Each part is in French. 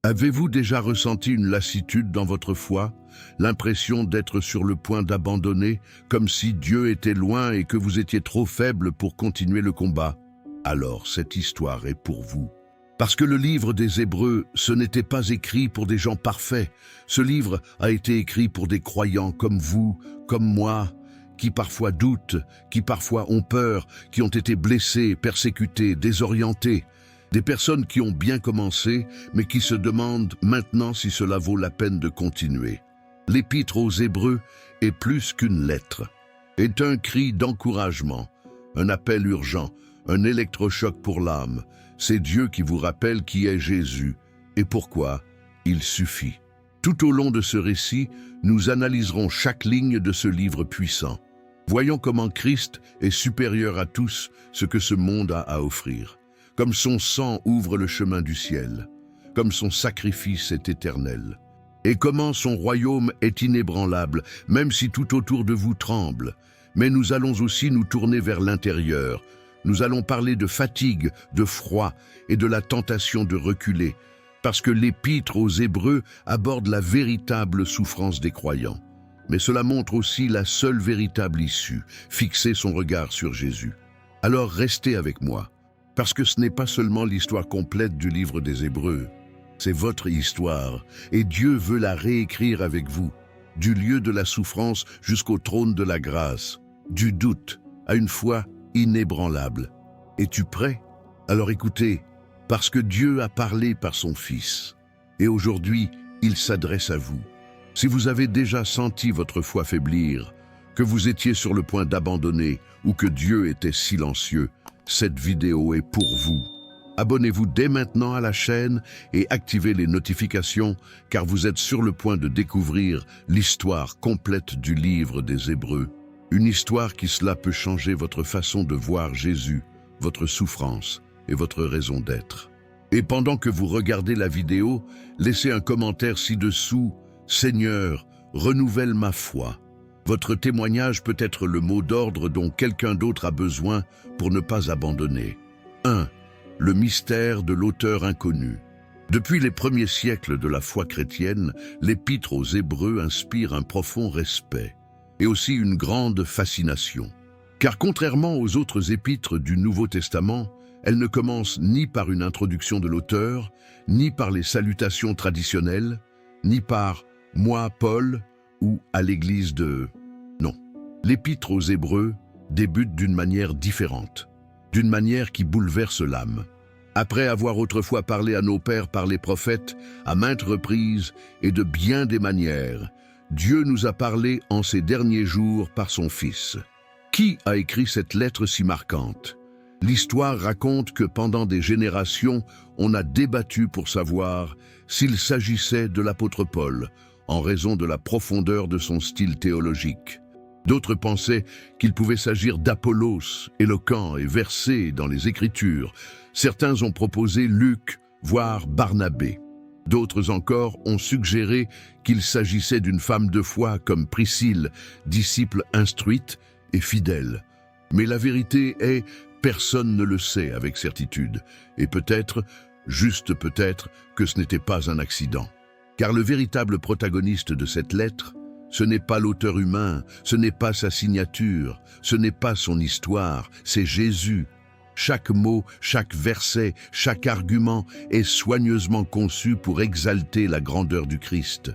Avez-vous déjà ressenti une lassitude dans votre foi, l'impression d'être sur le point d'abandonner, comme si Dieu était loin et que vous étiez trop faible pour continuer le combat? Alors cette histoire est pour vous. Parce que le livre des Hébreux, ce n'était pas écrit pour des gens parfaits. Ce livre a été écrit pour des croyants comme vous, comme moi, qui parfois doutent, qui parfois ont peur, qui ont été blessés, persécutés, désorientés. Des personnes qui ont bien commencé, mais qui se demandent maintenant si cela vaut la peine de continuer. L'Épître aux Hébreux est plus qu'une lettre, est un cri d'encouragement, un appel urgent, un électrochoc pour l'âme. C'est Dieu qui vous rappelle qui est Jésus et pourquoi il suffit. Tout au long de ce récit, nous analyserons chaque ligne de ce livre puissant. Voyons comment Christ est supérieur à tous ce que ce monde a à offrir. Comme son sang ouvre le chemin du ciel, comme son sacrifice est éternel, et comment son royaume est inébranlable, même si tout autour de vous tremble. Mais nous allons aussi nous tourner vers l'intérieur. Nous allons parler de fatigue, de froid et de la tentation de reculer, parce que l'Épître aux Hébreux aborde la véritable souffrance des croyants. Mais cela montre aussi la seule véritable issue, fixer son regard sur Jésus. Alors restez avec moi. Parce que ce n'est pas seulement l'histoire complète du livre des Hébreux, c'est votre histoire, et Dieu veut la réécrire avec vous, du lieu de la souffrance jusqu'au trône de la grâce, du doute à une foi inébranlable. Es-tu prêt? Alors écoutez, parce que Dieu a parlé par son Fils, et aujourd'hui, il s'adresse à vous. Si vous avez déjà senti votre foi faiblir, que vous étiez sur le point d'abandonner ou que Dieu était silencieux, cette vidéo est pour vous. Abonnez-vous dès maintenant à la chaîne et activez les notifications car vous êtes sur le point de découvrir l'histoire complète du livre des Hébreux. Une histoire qui cela peut changer votre façon de voir Jésus, votre souffrance et votre raison d'être. Et pendant que vous regardez la vidéo, laissez un commentaire ci-dessous « Seigneur, renouvelle ma foi ». Votre témoignage peut être le mot d'ordre dont quelqu'un d'autre a besoin pour ne pas abandonner. 1. Le mystère de l'auteur inconnu. Depuis les premiers siècles de la foi chrétienne, l'Épître aux Hébreux inspire un profond respect et aussi une grande fascination. Car contrairement aux autres épîtres du Nouveau Testament, elle ne commence ni par une introduction de l'auteur, ni par les salutations traditionnelles, ni par « moi, Paul » ou à l'église de... Non. L'Épître aux Hébreux débute d'une manière différente, d'une manière qui bouleverse l'âme. Après avoir autrefois parlé à nos pères par les prophètes, à maintes reprises et de bien des manières, Dieu nous a parlé en ces derniers jours par son Fils. Qui a écrit cette lettre si marquante? L'histoire raconte que pendant des générations, on a débattu pour savoir s'il s'agissait de l'apôtre Paul, en raison de la profondeur de son style théologique. D'autres pensaient qu'il pouvait s'agir d'Apollos, éloquent et versé dans les Écritures. Certains ont proposé Luc, voire Barnabé. D'autres encore ont suggéré qu'il s'agissait d'une femme de foi comme Priscille, disciple instruite et fidèle. Mais la vérité est, personne ne le sait avec certitude. Et peut-être, juste peut-être, que ce n'était pas un accident. Car le véritable protagoniste de cette lettre, ce n'est pas l'auteur humain, ce n'est pas sa signature, ce n'est pas son histoire, c'est Jésus. Chaque mot, chaque verset, chaque argument est soigneusement conçu pour exalter la grandeur du Christ.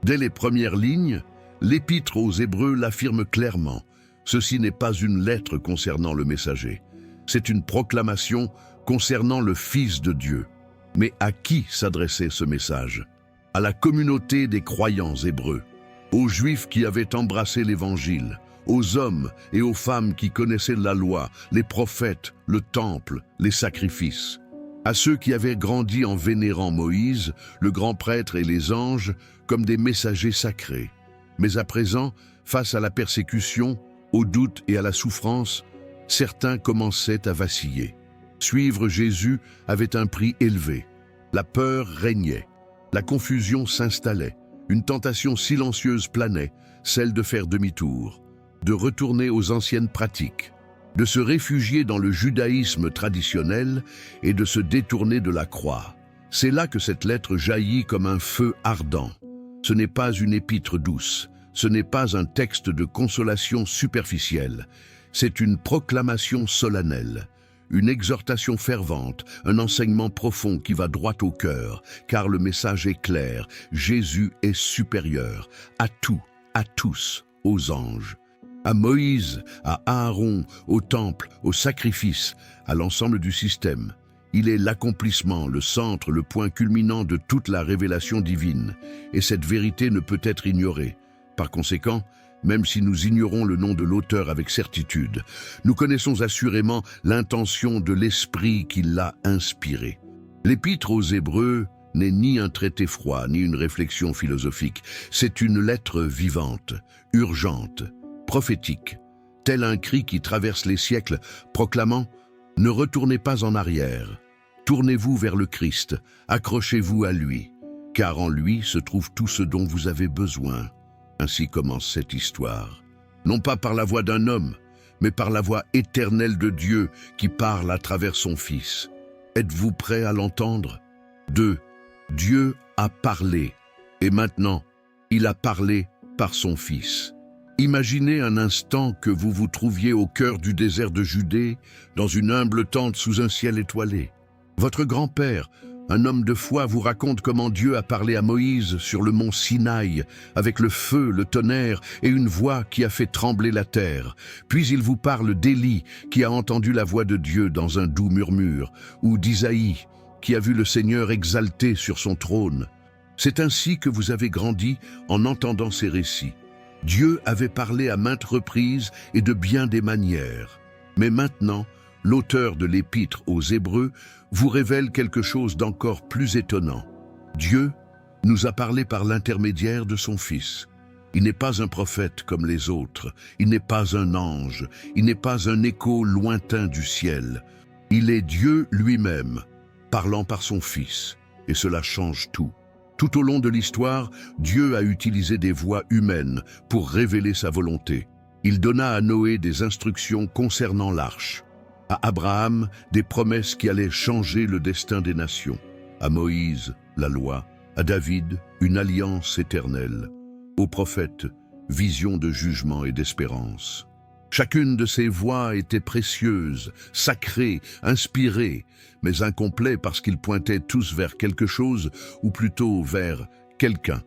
Dès les premières lignes, l'Épître aux Hébreux l'affirme clairement. Ceci n'est pas une lettre concernant le messager, c'est une proclamation concernant le Fils de Dieu. Mais à qui s'adressait ce message? À la communauté des croyants hébreux, aux Juifs qui avaient embrassé l'Évangile, aux hommes et aux femmes qui connaissaient la loi, les prophètes, le temple, les sacrifices, à ceux qui avaient grandi en vénérant Moïse, le grand prêtre et les anges comme des messagers sacrés. Mais à présent, face à la persécution, au doute et à la souffrance, certains commençaient à vaciller. Suivre Jésus avait un prix élevé. La peur régnait. La confusion s'installait, une tentation silencieuse planait, celle de faire demi-tour, de retourner aux anciennes pratiques, de se réfugier dans le judaïsme traditionnel et de se détourner de la croix, C'est là que cette lettre jaillit comme un feu ardent. Ce n'est pas une épître douce, ce n'est pas un texte de consolation superficielle, c'est une proclamation solennelle, une exhortation fervente, un enseignement profond qui va droit au cœur, car le message est clair, Jésus est supérieur à tout, à tous, aux anges. À Moïse, à Aaron, au temple, au sacrifice, à l'ensemble du système. Il est l'accomplissement, le centre, le point culminant de toute la révélation divine. Et cette vérité ne peut être ignorée. Par conséquent, même si nous ignorons le nom de l'auteur avec certitude, nous connaissons assurément l'intention de l'Esprit qui l'a inspiré. L'Épître aux Hébreux n'est ni un traité froid, ni une réflexion philosophique. C'est une lettre vivante, urgente, prophétique, tel un cri qui traverse les siècles, proclamant « Ne retournez pas en arrière, tournez-vous vers le Christ, accrochez-vous à lui, car en lui se trouve tout ce dont vous avez besoin. » Ainsi commence cette histoire. Non pas par la voix d'un homme, mais par la voix éternelle de Dieu qui parle à travers son Fils. Êtes-vous prêts à l'entendre? 2. Dieu a parlé, et maintenant, il a parlé par son Fils. Imaginez un instant que vous vous trouviez au cœur du désert de Judée, dans une humble tente sous un ciel étoilé. Votre grand-père, un homme de foi, vous raconte comment Dieu a parlé à Moïse sur le mont Sinaï, avec le feu, le tonnerre et une voix qui a fait trembler la terre. Puis il vous parle d'Élie, qui a entendu la voix de Dieu dans un doux murmure, ou d'Isaïe, qui a vu le Seigneur exalté sur son trône. C'est ainsi que vous avez grandi en entendant ces récits. Dieu avait parlé à maintes reprises et de bien des manières. Mais maintenant, l'auteur de l'Épître aux Hébreux vous révèle quelque chose d'encore plus étonnant. Dieu nous a parlé par l'intermédiaire de son Fils. Il n'est pas un prophète comme les autres, il n'est pas un ange, il n'est pas un écho lointain du ciel. Il est Dieu lui-même, parlant par son Fils, et cela change tout. Tout au long de l'histoire, Dieu a utilisé des voix humaines pour révéler sa volonté. Il donna à Noé des instructions concernant l'arche, à Abraham des promesses qui allaient changer le destin des nations, à Moïse la loi, à David une alliance éternelle, aux prophètes vision de jugement et d'espérance. Chacune de ces voix était précieuse, sacrée, inspirée, mais incomplète parce qu'ils pointaient tous vers quelque chose, ou plutôt vers quelqu'un,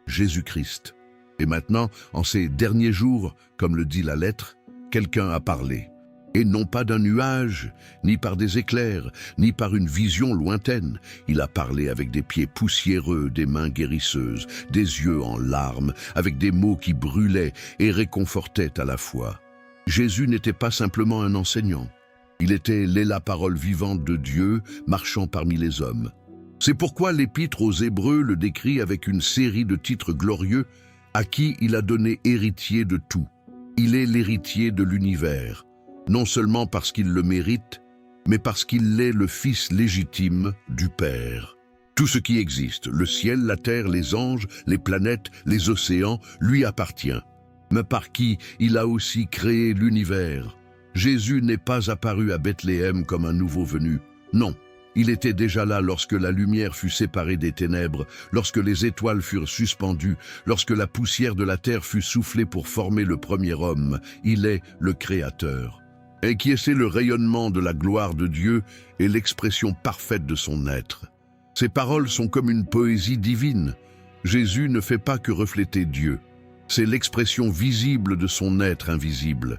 Jésus-Christ. Et maintenant, en ces derniers jours, comme le dit la lettre, quelqu'un a parlé. Et non pas d'un nuage, ni par des éclairs, ni par une vision lointaine. Il a parlé avec des pieds poussiéreux, des mains guérisseuses, des yeux en larmes, avec des mots qui brûlaient et réconfortaient à la fois. Jésus n'était pas simplement un enseignant. Il était la parole vivante de Dieu, marchant parmi les hommes. C'est pourquoi l'Épître aux Hébreux le décrit avec une série de titres glorieux à qui il a donné héritier de tout. Il est l'héritier de l'univers, non seulement parce qu'il le mérite, mais parce qu'il est le Fils légitime du Père. Tout ce qui existe, le ciel, la terre, les anges, les planètes, les océans, lui appartient. Mais par qui il a aussi créé l'univers. Jésus n'est pas apparu à Bethléem comme un nouveau venu. Non, il était déjà là lorsque la lumière fut séparée des ténèbres, lorsque les étoiles furent suspendues, lorsque la poussière de la terre fut soufflée pour former le premier homme. Il est le Créateur. Et qui est le rayonnement de la gloire de Dieu et l'expression parfaite de son être. Ses paroles sont comme une poésie divine. Jésus ne fait pas que refléter Dieu. C'est l'expression visible de son être invisible.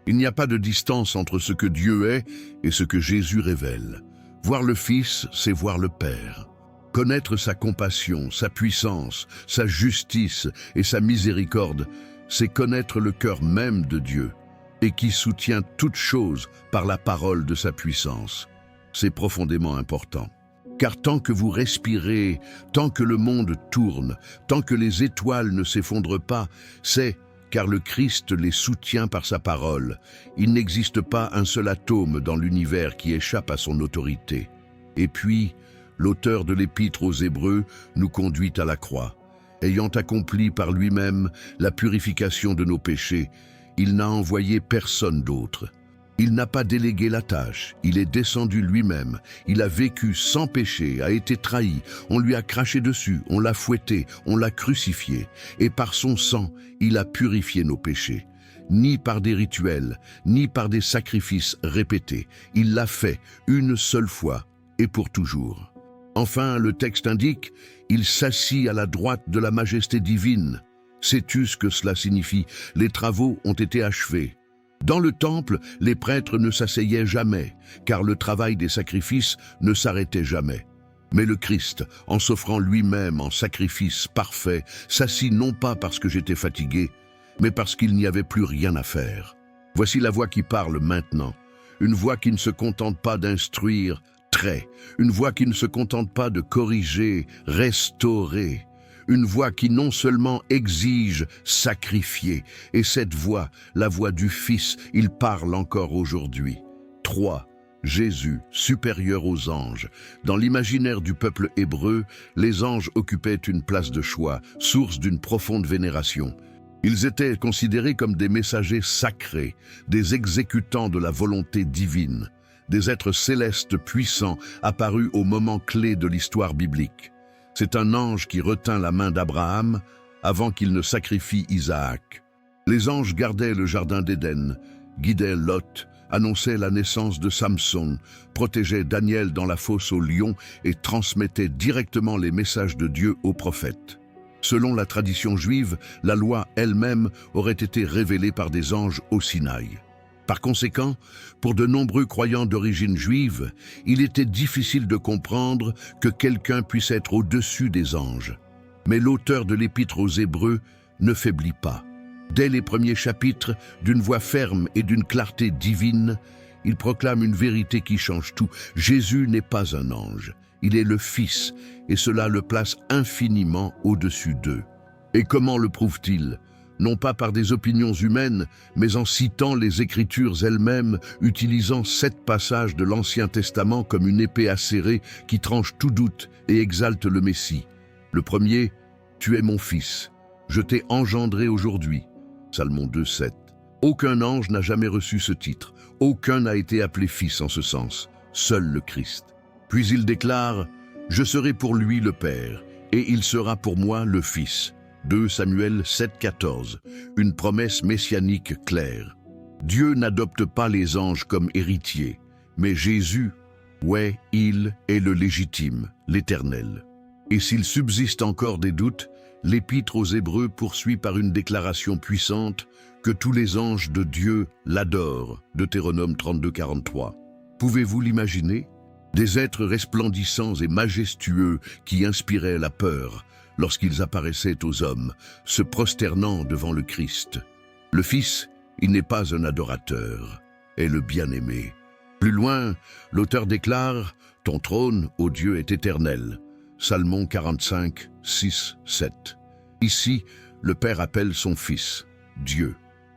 Il n'y a pas de distance entre ce que Dieu est et ce que Jésus révèle. Voir le Fils, c'est voir le Père. Connaître sa compassion, sa puissance, sa justice et sa miséricorde, c'est connaître le cœur même de Dieu et qui soutient toute chose par la parole de sa puissance. C'est profondément important. Car tant que vous respirez, tant que le monde tourne, tant que les étoiles ne s'effondrent pas, c'est car le Christ les soutient par sa parole. Il n'existe pas un seul atome dans l'univers qui échappe à son autorité. Et puis, l'auteur de l'Épître aux Hébreux nous conduit à la croix. Ayant accompli par lui-même la purification de nos péchés, il n'a envoyé personne d'autre. Il n'a pas délégué la tâche, il est descendu lui-même, il a vécu sans péché, a été trahi, on lui a craché dessus, on l'a fouetté, on l'a crucifié, et par son sang, il a purifié nos péchés. Ni par des rituels, ni par des sacrifices répétés, il l'a fait une seule fois et pour toujours. Enfin, le texte indique, il s'assit à la droite de la majesté divine. Sais-tu ce que cela signifie? Les travaux ont été achevés. Dans le temple, les prêtres ne s'asseyaient jamais, car le travail des sacrifices ne s'arrêtait jamais. Mais le Christ, en s'offrant lui-même en sacrifice parfait, s'assit non pas parce que j'étais fatigué, mais parce qu'il n'y avait plus rien à faire. Voici la voix qui parle maintenant, une voix qui ne se contente pas d'instruire, traite, une voix qui ne se contente pas de corriger, restaurer, une voix qui non seulement exige sacrifier, et cette voix, la voix du Fils, il parle encore aujourd'hui. 3. Jésus, supérieur aux anges. Dans l'imaginaire du peuple hébreu, les anges occupaient une place de choix, source d'une profonde vénération. Ils étaient considérés comme des messagers sacrés, des exécutants de la volonté divine, des êtres célestes puissants apparus au moment clé de l'histoire biblique. C'est un ange qui retint la main d'Abraham avant qu'il ne sacrifie Isaac. Les anges gardaient le jardin d'Éden, guidaient Lot, annonçaient la naissance de Samson, protégeaient Daniel dans la fosse aux lions et transmettaient directement les messages de Dieu aux prophètes. Selon la tradition juive, la loi elle-même aurait été révélée par des anges au Sinaï. Par conséquent, pour de nombreux croyants d'origine juive, il était difficile de comprendre que quelqu'un puisse être au-dessus des anges. Mais l'auteur de l'Épître aux Hébreux ne faiblit pas. Dès les premiers chapitres, d'une voix ferme et d'une clarté divine, il proclame une vérité qui change tout. Jésus n'est pas un ange, il est le Fils, et cela le place infiniment au-dessus d'eux. Et comment le prouve-t-il ? Non pas par des opinions humaines, mais en citant les Écritures elles-mêmes, utilisant 7 passages de l'Ancien Testament comme une épée acérée qui tranche tout doute et exalte le Messie. Le premier, « Tu es mon Fils, je t'ai engendré aujourd'hui » Psalmon 2,7. Aucun ange n'a jamais reçu ce titre, aucun n'a été appelé fils en ce sens, seul le Christ. Puis il déclare « Je serai pour lui le Père, et il sera pour moi le Fils ». 2 Samuel 7,14, une promesse messianique claire. Dieu n'adopte pas les anges comme héritiers, mais Jésus, ouais, il est le légitime, l'Éternel. Et s'il subsiste encore des doutes, l'Épître aux Hébreux poursuit par une déclaration puissante que tous les anges de Dieu l'adorent, Deutéronome 32,43. Pouvez-vous l'imaginer? Des êtres resplendissants et majestueux qui inspiraient la peur, lorsqu'ils apparaissaient aux hommes, se prosternant devant le Christ. Le Fils, il n'est pas un adorateur, est le bien-aimé. Plus loin, l'auteur déclare « Ton trône, ô Dieu, est éternel ». Psalmon 45, 6, 7. Ici, le Père appelle son Fils, Dieu.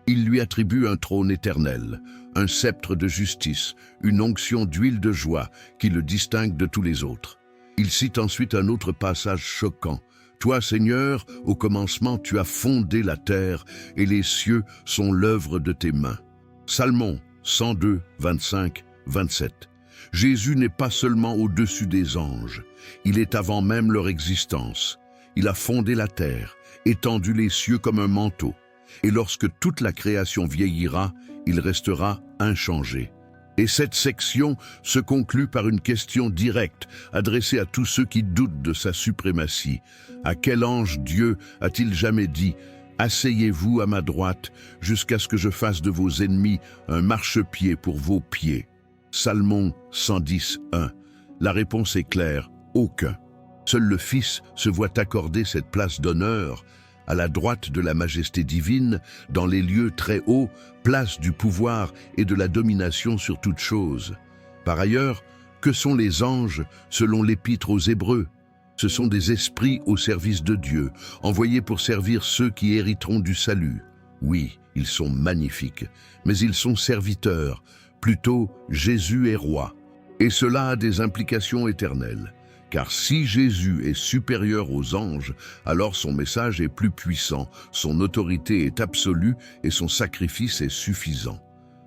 Il lui attribue un trône éternel, un sceptre de justice, une onction d'huile de joie qui le distingue de tous les autres. Il cite ensuite un autre passage choquant. Toi, Seigneur, au commencement, tu as fondé la terre, et les cieux sont l'œuvre de tes mains. Psalmon 102, 25, 27. Jésus n'est pas seulement au-dessus des anges, il est avant même leur existence. Il a fondé la terre, étendu les cieux comme un manteau, et lorsque toute la création vieillira, il restera inchangé. Et cette section se conclut par une question directe adressée à tous ceux qui doutent de sa suprématie. À quel ange Dieu a-t-il jamais dit « Asseyez-vous à ma droite jusqu'à ce que je fasse de vos ennemis un marchepied pour vos pieds » Psalmon 110, 1. La réponse est claire, aucun. Seul le Fils se voit accorder cette place d'honneur à la droite de la majesté divine, dans les lieux très hauts, place du pouvoir et de la domination sur toute chose. Par ailleurs, que sont les anges selon l'Épître aux Hébreux? Ce sont des esprits au service de Dieu, envoyés pour servir ceux qui hériteront du salut. Oui, ils sont magnifiques, mais ils sont serviteurs, plutôt Jésus est roi. Et cela a des implications éternelles. Car si Jésus est supérieur aux anges, alors son message est plus puissant, son autorité est absolue et son sacrifice est suffisant.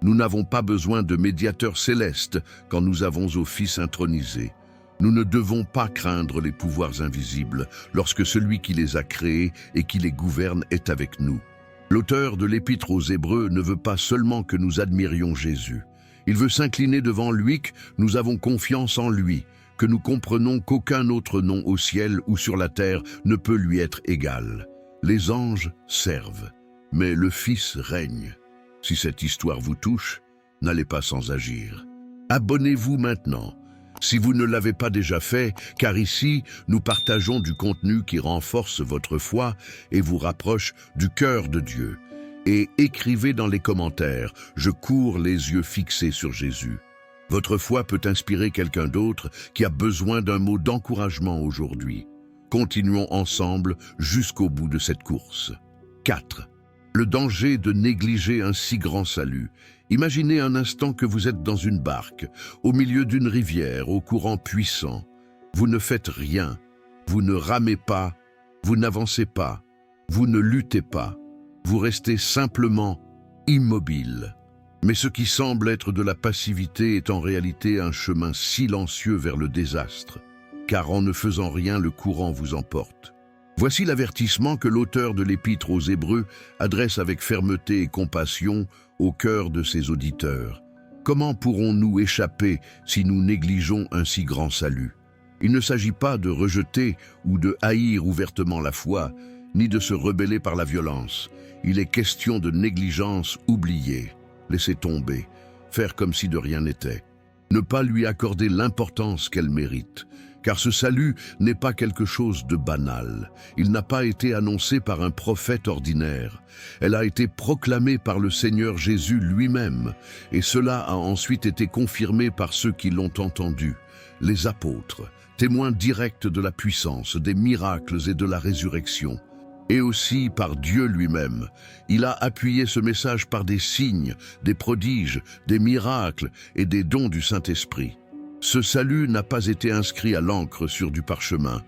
Nous n'avons pas besoin de médiateur céleste quand nous avons au Fils intronisé. Nous ne devons pas craindre les pouvoirs invisibles lorsque celui qui les a créés et qui les gouverne est avec nous. L'auteur de l'Épître aux Hébreux ne veut pas seulement que nous admirions Jésus. Il veut s'incliner devant lui, que nous avons confiance en lui, que nous comprenons qu'aucun autre nom au ciel ou sur la terre ne peut lui être égal. Les anges servent, mais le Fils règne. Si cette histoire vous touche, n'allez pas sans agir. Abonnez-vous maintenant, si vous ne l'avez pas déjà fait, car ici, nous partageons du contenu qui renforce votre foi et vous rapproche du cœur de Dieu. Et écrivez dans les commentaires « Je cours les yeux fixés sur Jésus ». Votre foi peut inspirer quelqu'un d'autre qui a besoin d'un mot d'encouragement aujourd'hui. Continuons ensemble jusqu'au bout de cette course. 4. Le danger de négliger un si grand salut. Imaginez un instant que vous êtes dans une barque, au milieu d'une rivière, au courant puissant. Vous ne faites rien, vous ne ramez pas, vous n'avancez pas, vous ne luttez pas. Vous restez simplement immobile. Mais ce qui semble être de la passivité est en réalité un chemin silencieux vers le désastre, car en ne faisant rien, le courant vous emporte. Voici l'avertissement que l'auteur de l'Épître aux Hébreux adresse avec fermeté et compassion au cœur de ses auditeurs. Comment pourrons-nous échapper si nous négligeons un si grand salut? Il ne s'agit pas de rejeter ou de haïr ouvertement la foi, ni de se rebeller par la violence. Il est question de négligence oubliée, laisser tomber, faire comme si de rien n'était. Ne pas lui accorder l'importance qu'elle mérite, car ce salut n'est pas quelque chose de banal. Il n'a pas été annoncé par un prophète ordinaire. Elle a été proclamée par le Seigneur Jésus lui-même, et cela a ensuite été confirmé par ceux qui l'ont entendu, les apôtres, témoins directs de la puissance, des miracles et de la résurrection. Et aussi par Dieu lui-même. Il a appuyé ce message par des signes, des prodiges, des miracles et des dons du Saint-Esprit. Ce salut n'a pas été inscrit à l'encre sur du parchemin,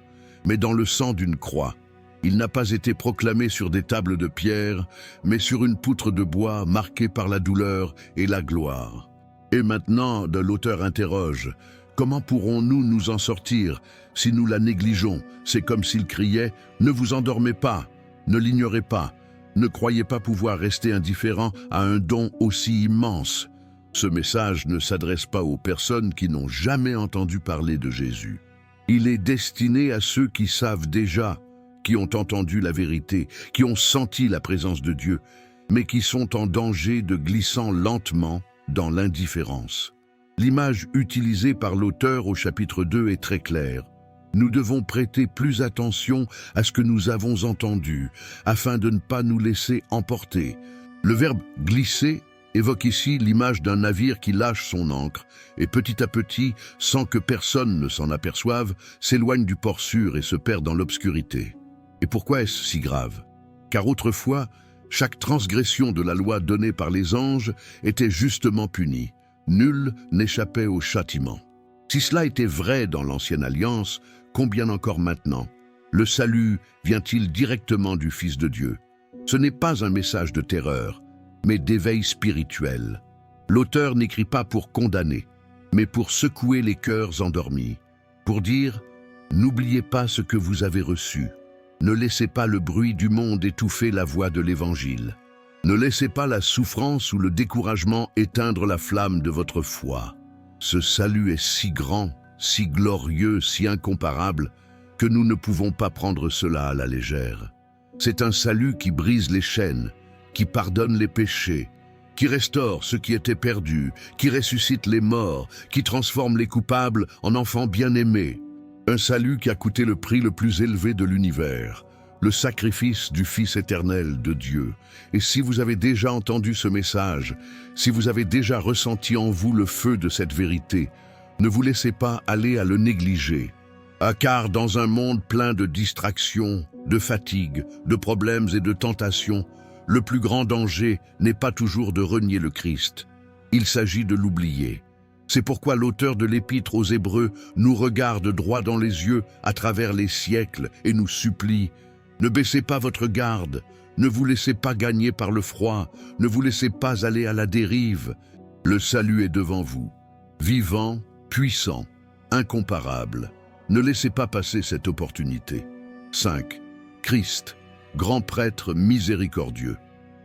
mais dans le sang d'une croix. Il n'a pas été proclamé sur des tables de pierre, mais sur une poutre de bois marquée par la douleur et la gloire. Et maintenant, l'auteur interroge, comment pourrons-nous nous en sortir si nous la négligeons? C'est comme s'il criait « Ne vous endormez pas, ne l'ignorez pas, ne croyez pas pouvoir rester indifférent à un don aussi immense. » Ce message ne s'adresse pas aux personnes qui n'ont jamais entendu parler de Jésus. Il est destiné à ceux qui savent déjà, qui ont entendu la vérité, qui ont senti la présence de Dieu, mais qui sont en danger de glissant lentement dans l'indifférence. L'image utilisée par l'auteur au chapitre 2 est très claire. Nous devons prêter plus attention à ce que nous avons entendu, afin de ne pas nous laisser emporter. Le verbe « glisser » évoque ici l'image d'un navire qui lâche son ancre et petit à petit, sans que personne ne s'en aperçoive, s'éloigne du port sûr et se perd dans l'obscurité. Et pourquoi est-ce si grave? Car autrefois, chaque transgression de la loi donnée par les anges était justement punie. Nul n'échappait au châtiment. Si cela était vrai dans l'Ancienne Alliance, combien encore maintenant? Le salut vient-il directement du Fils de Dieu? Ce n'est pas un message de terreur, mais d'éveil spirituel. L'auteur n'écrit pas pour condamner, mais pour secouer les cœurs endormis, pour dire « N'oubliez pas ce que vous avez reçu, ne laissez pas le bruit du monde étouffer la voix de l'Évangile, ne laissez pas la souffrance ou le découragement éteindre la flamme de votre foi. Ce salut est si grand, si glorieux, si incomparable, que nous ne pouvons pas prendre cela à la légère. C'est un salut qui brise les chaînes, qui pardonne les péchés, qui restaure ce qui était perdu, qui ressuscite les morts, qui transforme les coupables en enfants bien-aimés. Un salut qui a coûté le prix le plus élevé de l'univers, le sacrifice du Fils éternel de Dieu. Et si vous avez déjà entendu ce message, si vous avez déjà ressenti en vous le feu de cette vérité, ne vous laissez pas aller à le négliger. Car dans un monde plein de distractions, de fatigue, de problèmes et de tentations, le plus grand danger n'est pas toujours de renier le Christ. Il s'agit de l'oublier. C'est pourquoi l'auteur de l'Épître aux Hébreux nous regarde droit dans les yeux à travers les siècles et nous supplie Ne baissez pas votre garde, ne vous laissez pas gagner par le froid, ne vous laissez pas aller à la dérive. Le salut est devant vous, vivant, puissant, incomparable. Ne laissez pas passer cette opportunité. 5. Christ, grand prêtre miséricordieux.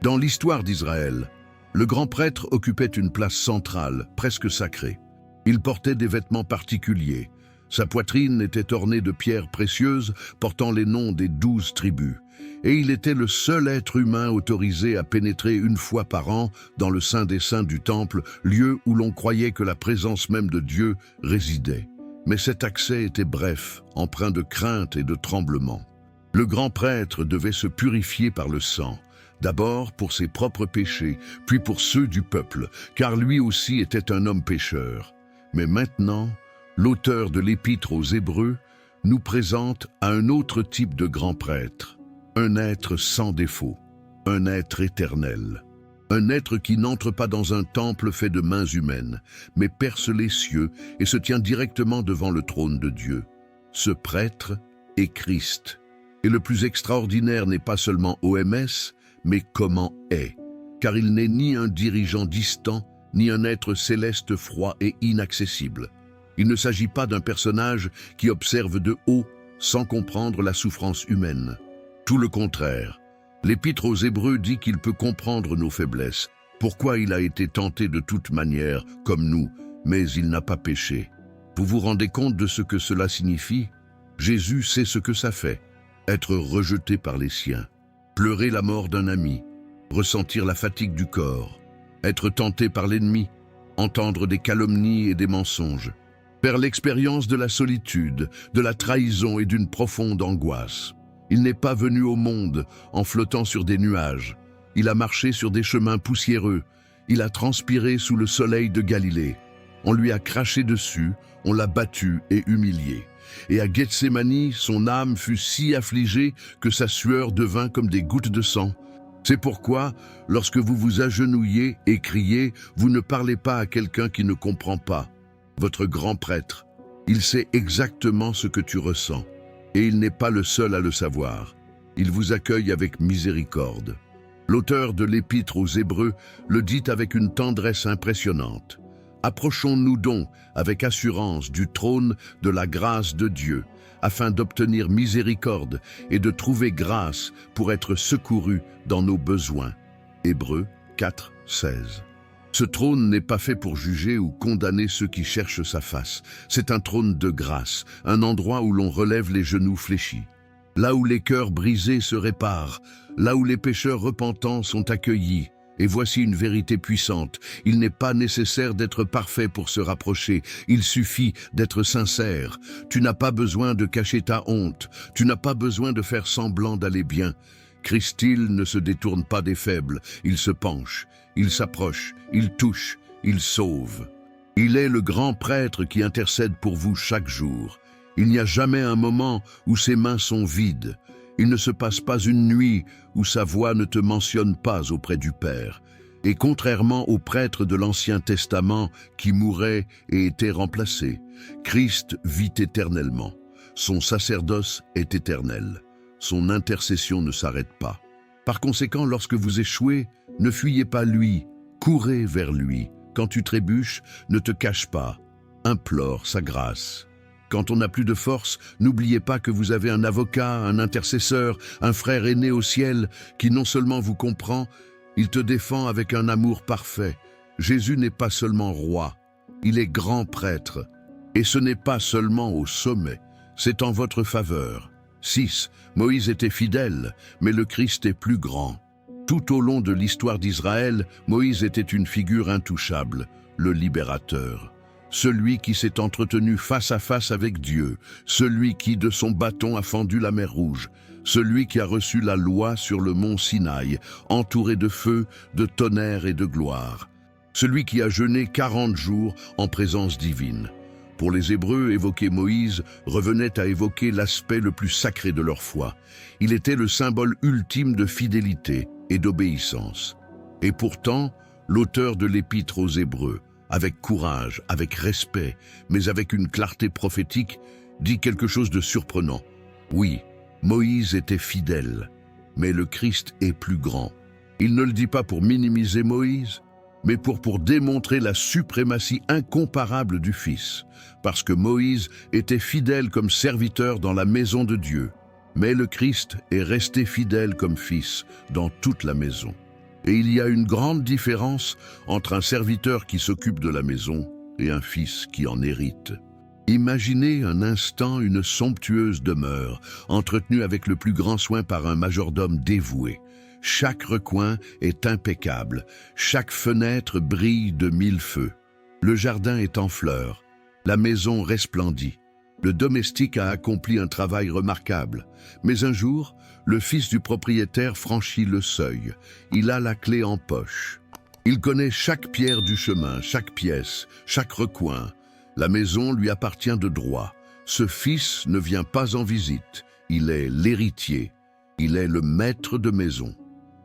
Dans l'histoire d'Israël, le grand prêtre occupait une place centrale, presque sacrée. Il portait des vêtements particuliers. Sa poitrine était ornée de pierres précieuses portant les noms des 12 tribus. Et il était le seul être humain autorisé à pénétrer une fois par an dans le Saint des Saints du Temple, lieu où l'on croyait que la présence même de Dieu résidait. Mais cet accès était bref, empreint de crainte et de tremblement. Le grand prêtre devait se purifier par le sang, d'abord pour ses propres péchés, puis pour ceux du peuple, car lui aussi était un homme pécheur. Mais maintenant, l'auteur de l'Épître aux Hébreux nous présente à un autre type de grand prêtre, un être sans défaut, un être éternel, un être qui n'entre pas dans un temple fait de mains humaines, mais perce les cieux et se tient directement devant le trône de Dieu. Ce prêtre est Christ. Et le plus extraordinaire n'est pas seulement OMS, mais comment est, car il n'est ni un dirigeant distant, ni un être céleste froid et inaccessible. Il ne s'agit pas d'un personnage qui observe de haut, sans comprendre la souffrance humaine. Tout le contraire. L'Épître aux Hébreux dit qu'il peut comprendre nos faiblesses, pourquoi il a été tenté de toute manière, comme nous, mais il n'a pas péché. Vous vous rendez compte de ce que cela signifie? Jésus sait ce que ça fait. Être rejeté par les siens, pleurer la mort d'un ami, ressentir la fatigue du corps, être tenté par l'ennemi, entendre des calomnies et des mensonges, faire l'expérience de la solitude, de la trahison et d'une profonde angoisse. Il n'est pas venu au monde en flottant sur des nuages. Il a marché sur des chemins poussiéreux. Il a transpiré sous le soleil de Galilée. On lui a craché dessus, on l'a battu et humilié. Et à Gethsémani, son âme fut si affligée que sa sueur devint comme des gouttes de sang. C'est pourquoi, lorsque vous vous agenouillez et criez, vous ne parlez pas à quelqu'un qui ne comprend pas. Votre grand prêtre, il sait exactement ce que tu ressens. Et il n'est pas le seul à le savoir. Il vous accueille avec miséricorde. L'auteur de l'Épître aux Hébreux le dit avec une tendresse impressionnante. Approchons-nous donc avec assurance du trône de la grâce de Dieu, afin d'obtenir miséricorde et de trouver grâce pour être secourus dans nos besoins. Hébreux 4, 16. Ce trône n'est pas fait pour juger ou condamner ceux qui cherchent sa face. C'est un trône de grâce, un endroit où l'on relève les genoux fléchis. Là où les cœurs brisés se réparent, là où les pécheurs repentants sont accueillis. Et voici une vérité puissante, il n'est pas nécessaire d'être parfait pour se rapprocher, il suffit d'être sincère. Tu n'as pas besoin de cacher ta honte, tu n'as pas besoin de faire semblant d'aller bien. Christ-il ne se détourne pas des faibles, il se penche, il s'approche, il touche, il sauve. Il est le grand prêtre qui intercède pour vous chaque jour. Il n'y a jamais un moment où ses mains sont vides. Il ne se passe pas une nuit où sa voix ne te mentionne pas auprès du Père. Et contrairement aux prêtres de l'Ancien Testament qui mouraient et étaient remplacés, Christ vit éternellement. Son sacerdoce est éternel. Son intercession ne s'arrête pas. Par conséquent, lorsque vous échouez, ne fuyez pas lui, courez vers lui. Quand tu trébuches, ne te cache pas, implore sa grâce. Quand on n'a plus de force, n'oubliez pas que vous avez un avocat, un intercesseur, un frère aîné au ciel qui non seulement vous comprend, il te défend avec un amour parfait. Jésus n'est pas seulement roi, il est grand prêtre. Et ce n'est pas seulement au sommet, c'est en votre faveur. 6. Moïse était fidèle, mais le Christ est plus grand. Tout au long de l'histoire d'Israël, Moïse était une figure intouchable, le libérateur. Celui qui s'est entretenu face à face avec Dieu, celui qui de son bâton a fendu la mer Rouge, celui qui a reçu la loi sur le mont Sinaï, entouré de feu, de tonnerre et de gloire, celui qui a jeûné 40 jours en présence divine. Pour les Hébreux, évoquer Moïse revenait à évoquer l'aspect le plus sacré de leur foi. Il était le symbole ultime de fidélité et d'obéissance. Et pourtant, l'auteur de l'Épître aux Hébreux, avec courage, avec respect, mais avec une clarté prophétique, dit quelque chose de surprenant. Oui, Moïse était fidèle, mais le Christ est plus grand. Il ne le dit pas pour minimiser Moïse, mais pour démontrer la suprématie incomparable du Fils, parce que Moïse était fidèle comme serviteur dans la maison de Dieu, mais le Christ est resté fidèle comme Fils dans toute la maison. Et il y a une grande différence entre un serviteur qui s'occupe de la maison et un fils qui en hérite. Imaginez un instant une somptueuse demeure, entretenue avec le plus grand soin par un majordome dévoué. Chaque recoin est impeccable, chaque fenêtre brille de 1000 feux. Le jardin est en fleurs, la maison resplendit. Le domestique a accompli un travail remarquable. Mais un jour, le fils du propriétaire franchit le seuil. Il a la clé en poche. Il connaît chaque pierre du chemin, chaque pièce, chaque recoin. La maison lui appartient de droit. Ce fils ne vient pas en visite. Il est l'héritier. Il est le maître de maison.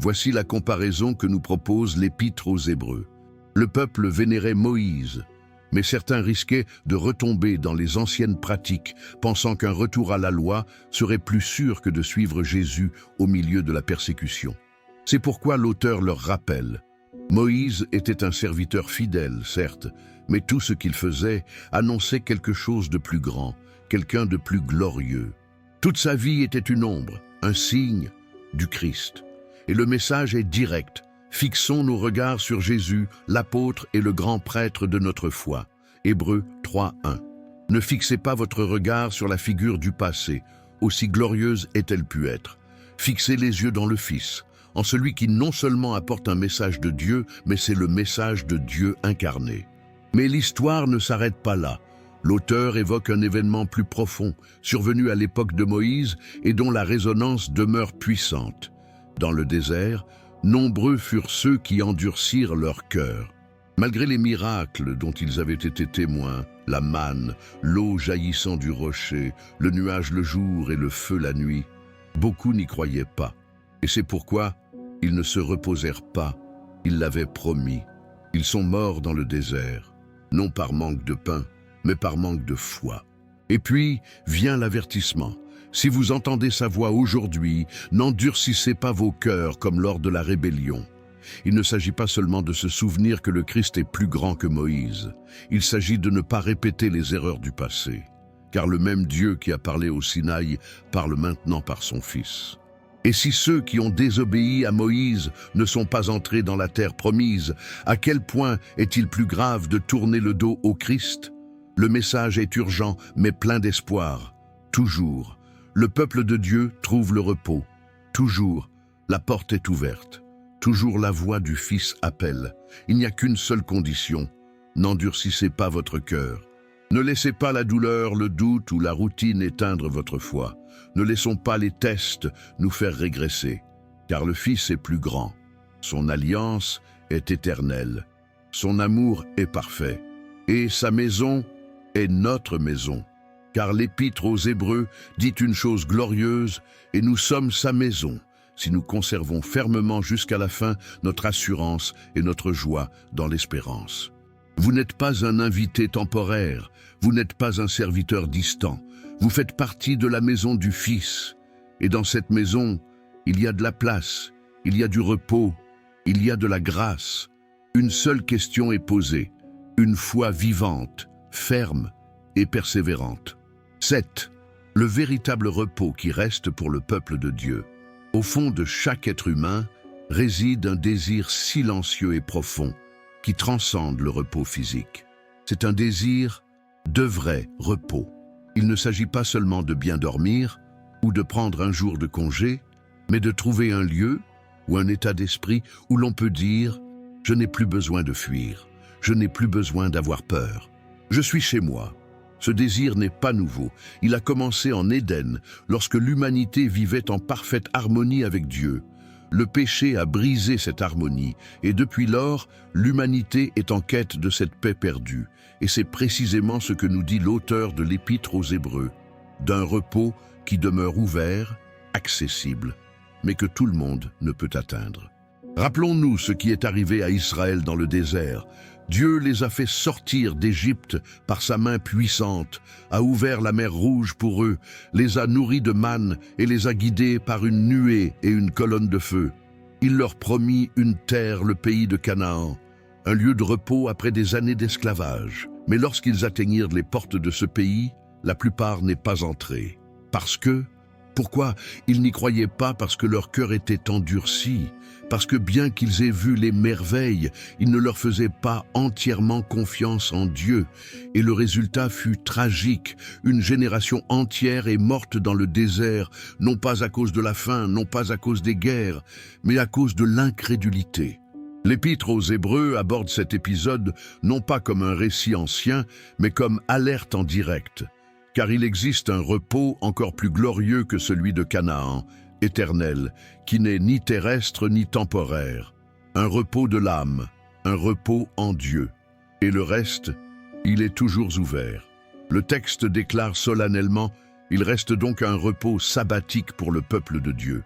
Voici la comparaison que nous propose l'Épître aux Hébreux. Le peuple vénérait Moïse, mais certains risquaient de retomber dans les anciennes pratiques, pensant qu'un retour à la loi serait plus sûr que de suivre Jésus au milieu de la persécution. C'est pourquoi l'auteur leur rappelle. Moïse était un serviteur fidèle, certes, mais tout ce qu'il faisait annonçait quelque chose de plus grand, quelqu'un de plus glorieux. Toute sa vie était une ombre, un signe du Christ. Et le message est direct. Fixons nos regards sur Jésus, l'apôtre et le grand prêtre de notre foi. Hébreux 3:1. Ne fixez pas votre regard sur la figure du passé, aussi glorieuse ait-elle pu être. Fixez les yeux dans le Fils, en celui qui non seulement apporte un message de Dieu, mais c'est le message de Dieu incarné. Mais l'histoire ne s'arrête pas là. L'auteur évoque un événement plus profond, survenu à l'époque de Moïse et dont la résonance demeure puissante. Dans le désert, nombreux furent ceux qui endurcirent leur cœur. Malgré les miracles dont ils avaient été témoins, la manne, l'eau jaillissant du rocher, le nuage le jour et le feu la nuit, beaucoup n'y croyaient pas. Et c'est pourquoi ils ne se reposèrent pas, ils l'avaient promis. Ils sont morts dans le désert, non par manque de pain, mais par manque de foi. Et puis vient l'avertissement. Si vous entendez sa voix aujourd'hui, n'endurcissez pas vos cœurs comme lors de la rébellion. Il ne s'agit pas seulement de se souvenir que le Christ est plus grand que Moïse. Il s'agit de ne pas répéter les erreurs du passé, car le même Dieu qui a parlé au Sinaï parle maintenant par son Fils. Et si ceux qui ont désobéi à Moïse ne sont pas entrés dans la terre promise, à quel point est-il plus grave de tourner le dos au Christ? Le message est urgent, mais plein d'espoir. Toujours, le peuple de Dieu trouve le repos. Toujours, la porte est ouverte. Toujours la voix du Fils appelle. Il n'y a qu'une seule condition. N'endurcissez pas votre cœur. Ne laissez pas la douleur, le doute ou la routine éteindre votre foi. Ne laissons pas les tests nous faire régresser, car le Fils est plus grand. Son alliance est éternelle. Son amour est parfait. Et sa maison est notre maison. Car l'Épître aux Hébreux dit une chose glorieuse, et nous sommes sa maison, si nous conservons fermement jusqu'à la fin notre assurance et notre joie dans l'espérance. Vous n'êtes pas un invité temporaire, vous n'êtes pas un serviteur distant, vous faites partie de la maison du Fils. Et dans cette maison, il y a de la place, il y a du repos, il y a de la grâce. Une seule question est posée, une foi vivante, ferme et persévérante. 7. Le véritable repos qui reste pour le peuple de Dieu. Au fond de chaque être humain réside un désir silencieux et profond qui transcende le repos physique. C'est un désir de vrai repos. Il ne s'agit pas seulement de bien dormir ou de prendre un jour de congé, mais de trouver un lieu ou un état d'esprit où l'on peut dire « Je n'ai plus besoin de fuir, je n'ai plus besoin d'avoir peur, je suis chez moi ». Ce désir n'est pas nouveau. Il a commencé en Éden, lorsque l'humanité vivait en parfaite harmonie avec Dieu. Le péché a brisé cette harmonie, et depuis lors, l'humanité est en quête de cette paix perdue. Et c'est précisément ce que nous dit l'auteur de l'Épître aux Hébreux, d'un repos qui demeure ouvert, accessible, mais que tout le monde ne peut atteindre. Rappelons-nous ce qui est arrivé à Israël dans le désert, Dieu les a fait sortir d'Égypte par sa main puissante, a ouvert la mer Rouge pour eux, les a nourris de manne et les a guidés par une nuée et une colonne de feu. Il leur promit une terre, le pays de Canaan, un lieu de repos après des années d'esclavage. Mais lorsqu'ils atteignirent les portes de ce pays, la plupart n'est pas entrée. Pourquoi ils n'y croyaient pas? Parce que leur cœur était endurci, parce que bien qu'ils aient vu les merveilles, ils ne leur faisaient pas entièrement confiance en Dieu. Et le résultat fut tragique. Une génération entière est morte dans le désert, non pas à cause de la faim, non pas à cause des guerres, mais à cause de l'incrédulité. L'Épître aux Hébreux aborde cet épisode non pas comme un récit ancien, mais comme alerte en direct. Car il existe un repos encore plus glorieux que celui de Canaan, éternel, qui n'est ni terrestre ni temporaire. Un repos de l'âme, un repos en Dieu. Et le reste, il est toujours ouvert. Le texte déclare solennellement, il reste donc un repos sabbatique pour le peuple de Dieu.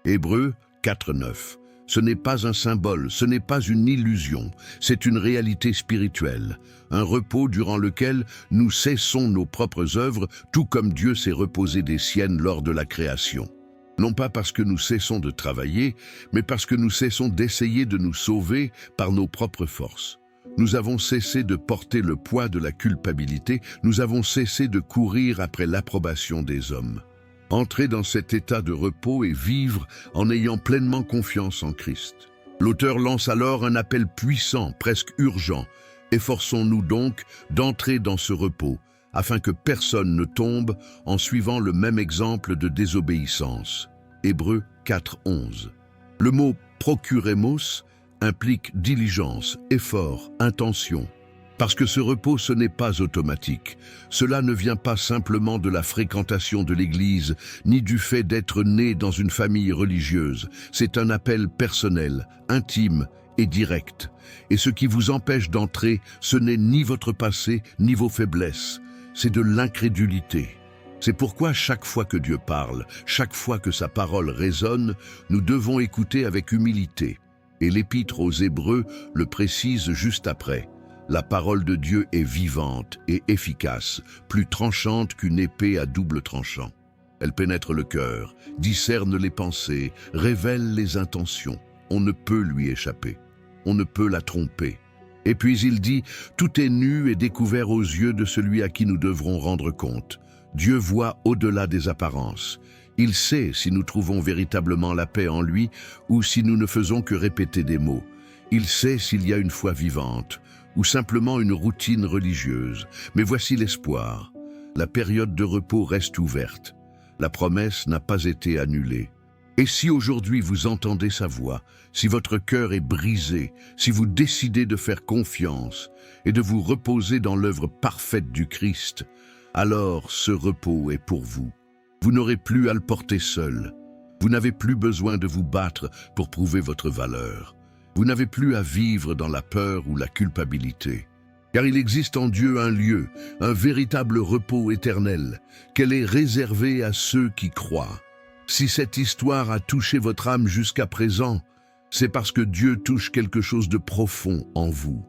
Hébreux 4:9. Ce n'est pas un symbole, ce n'est pas une illusion, c'est une réalité spirituelle, un repos durant lequel nous cessons nos propres œuvres, tout comme Dieu s'est reposé des siennes lors de la création. Non pas parce que nous cessons de travailler, mais parce que nous cessons d'essayer de nous sauver par nos propres forces. Nous avons cessé de porter le poids de la culpabilité, nous avons cessé de courir après l'approbation des hommes. Entrer dans cet état de repos et vivre en ayant pleinement confiance en Christ. L'auteur lance alors un appel puissant, presque urgent. Efforçons-nous donc d'entrer dans ce repos, afin que personne ne tombe en suivant le même exemple de désobéissance. Hébreux 4:11. Le mot « procuremos » implique diligence, effort, intention. Parce que ce repos, ce n'est pas automatique. Cela ne vient pas simplement de la fréquentation de l'Église, ni du fait d'être né dans une famille religieuse. C'est un appel personnel, intime et direct. Et ce qui vous empêche d'entrer, ce n'est ni votre passé, ni vos faiblesses. C'est de l'incrédulité. C'est pourquoi chaque fois que Dieu parle, chaque fois que sa parole résonne, nous devons écouter avec humilité. Et l'Épître aux Hébreux le précise juste après. La parole de Dieu est vivante et efficace, plus tranchante qu'une épée à double tranchant. Elle pénètre le cœur, discerne les pensées, révèle les intentions. On ne peut lui échapper. On ne peut la tromper. Et puis il dit, tout est nu et découvert aux yeux de celui à qui nous devrons rendre compte. Dieu voit au-delà des apparences. Il sait si nous trouvons véritablement la paix en lui ou si nous ne faisons que répéter des mots. Il sait s'il y a une foi vivante ou simplement une routine religieuse. Mais voici l'espoir. La période de repos reste ouverte. La promesse n'a pas été annulée. Et si aujourd'hui vous entendez sa voix, si votre cœur est brisé, si vous décidez de faire confiance et de vous reposer dans l'œuvre parfaite du Christ, alors ce repos est pour vous. Vous n'aurez plus à le porter seul. Vous n'avez plus besoin de vous battre pour prouver votre valeur. Vous n'avez plus à vivre dans la peur ou la culpabilité. Car il existe en Dieu un lieu, un véritable repos éternel, qu'elle est réservée à ceux qui croient. Si cette histoire a touché votre âme jusqu'à présent, c'est parce que Dieu touche quelque chose de profond en vous.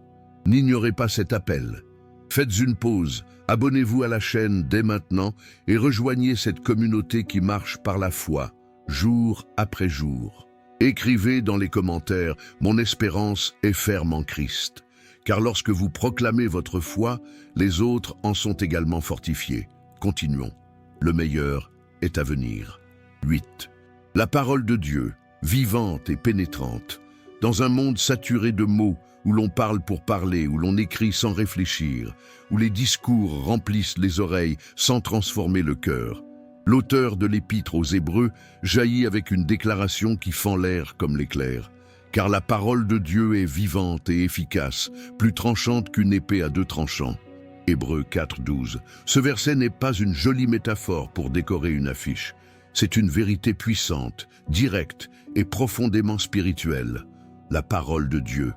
N'ignorez pas cet appel. Faites une pause, abonnez-vous à la chaîne dès maintenant et rejoignez cette communauté qui marche par la foi, jour après jour. Écrivez dans les commentaires « Mon espérance est ferme en Christ », car lorsque vous proclamez votre foi, les autres en sont également fortifiés. Continuons. Le meilleur est à venir. 8. La parole de Dieu, vivante et pénétrante. Dans un monde saturé de mots, où l'on parle pour parler, où l'on écrit sans réfléchir, où les discours remplissent les oreilles sans transformer le cœur, l'auteur de l'Épître aux Hébreux jaillit avec une déclaration qui fend l'air comme l'éclair. Car la parole de Dieu est vivante et efficace, plus tranchante qu'une épée à deux tranchants. Hébreux 4:12. Ce verset n'est pas une jolie métaphore pour décorer une affiche. C'est une vérité puissante, directe et profondément spirituelle. La parole de Dieu.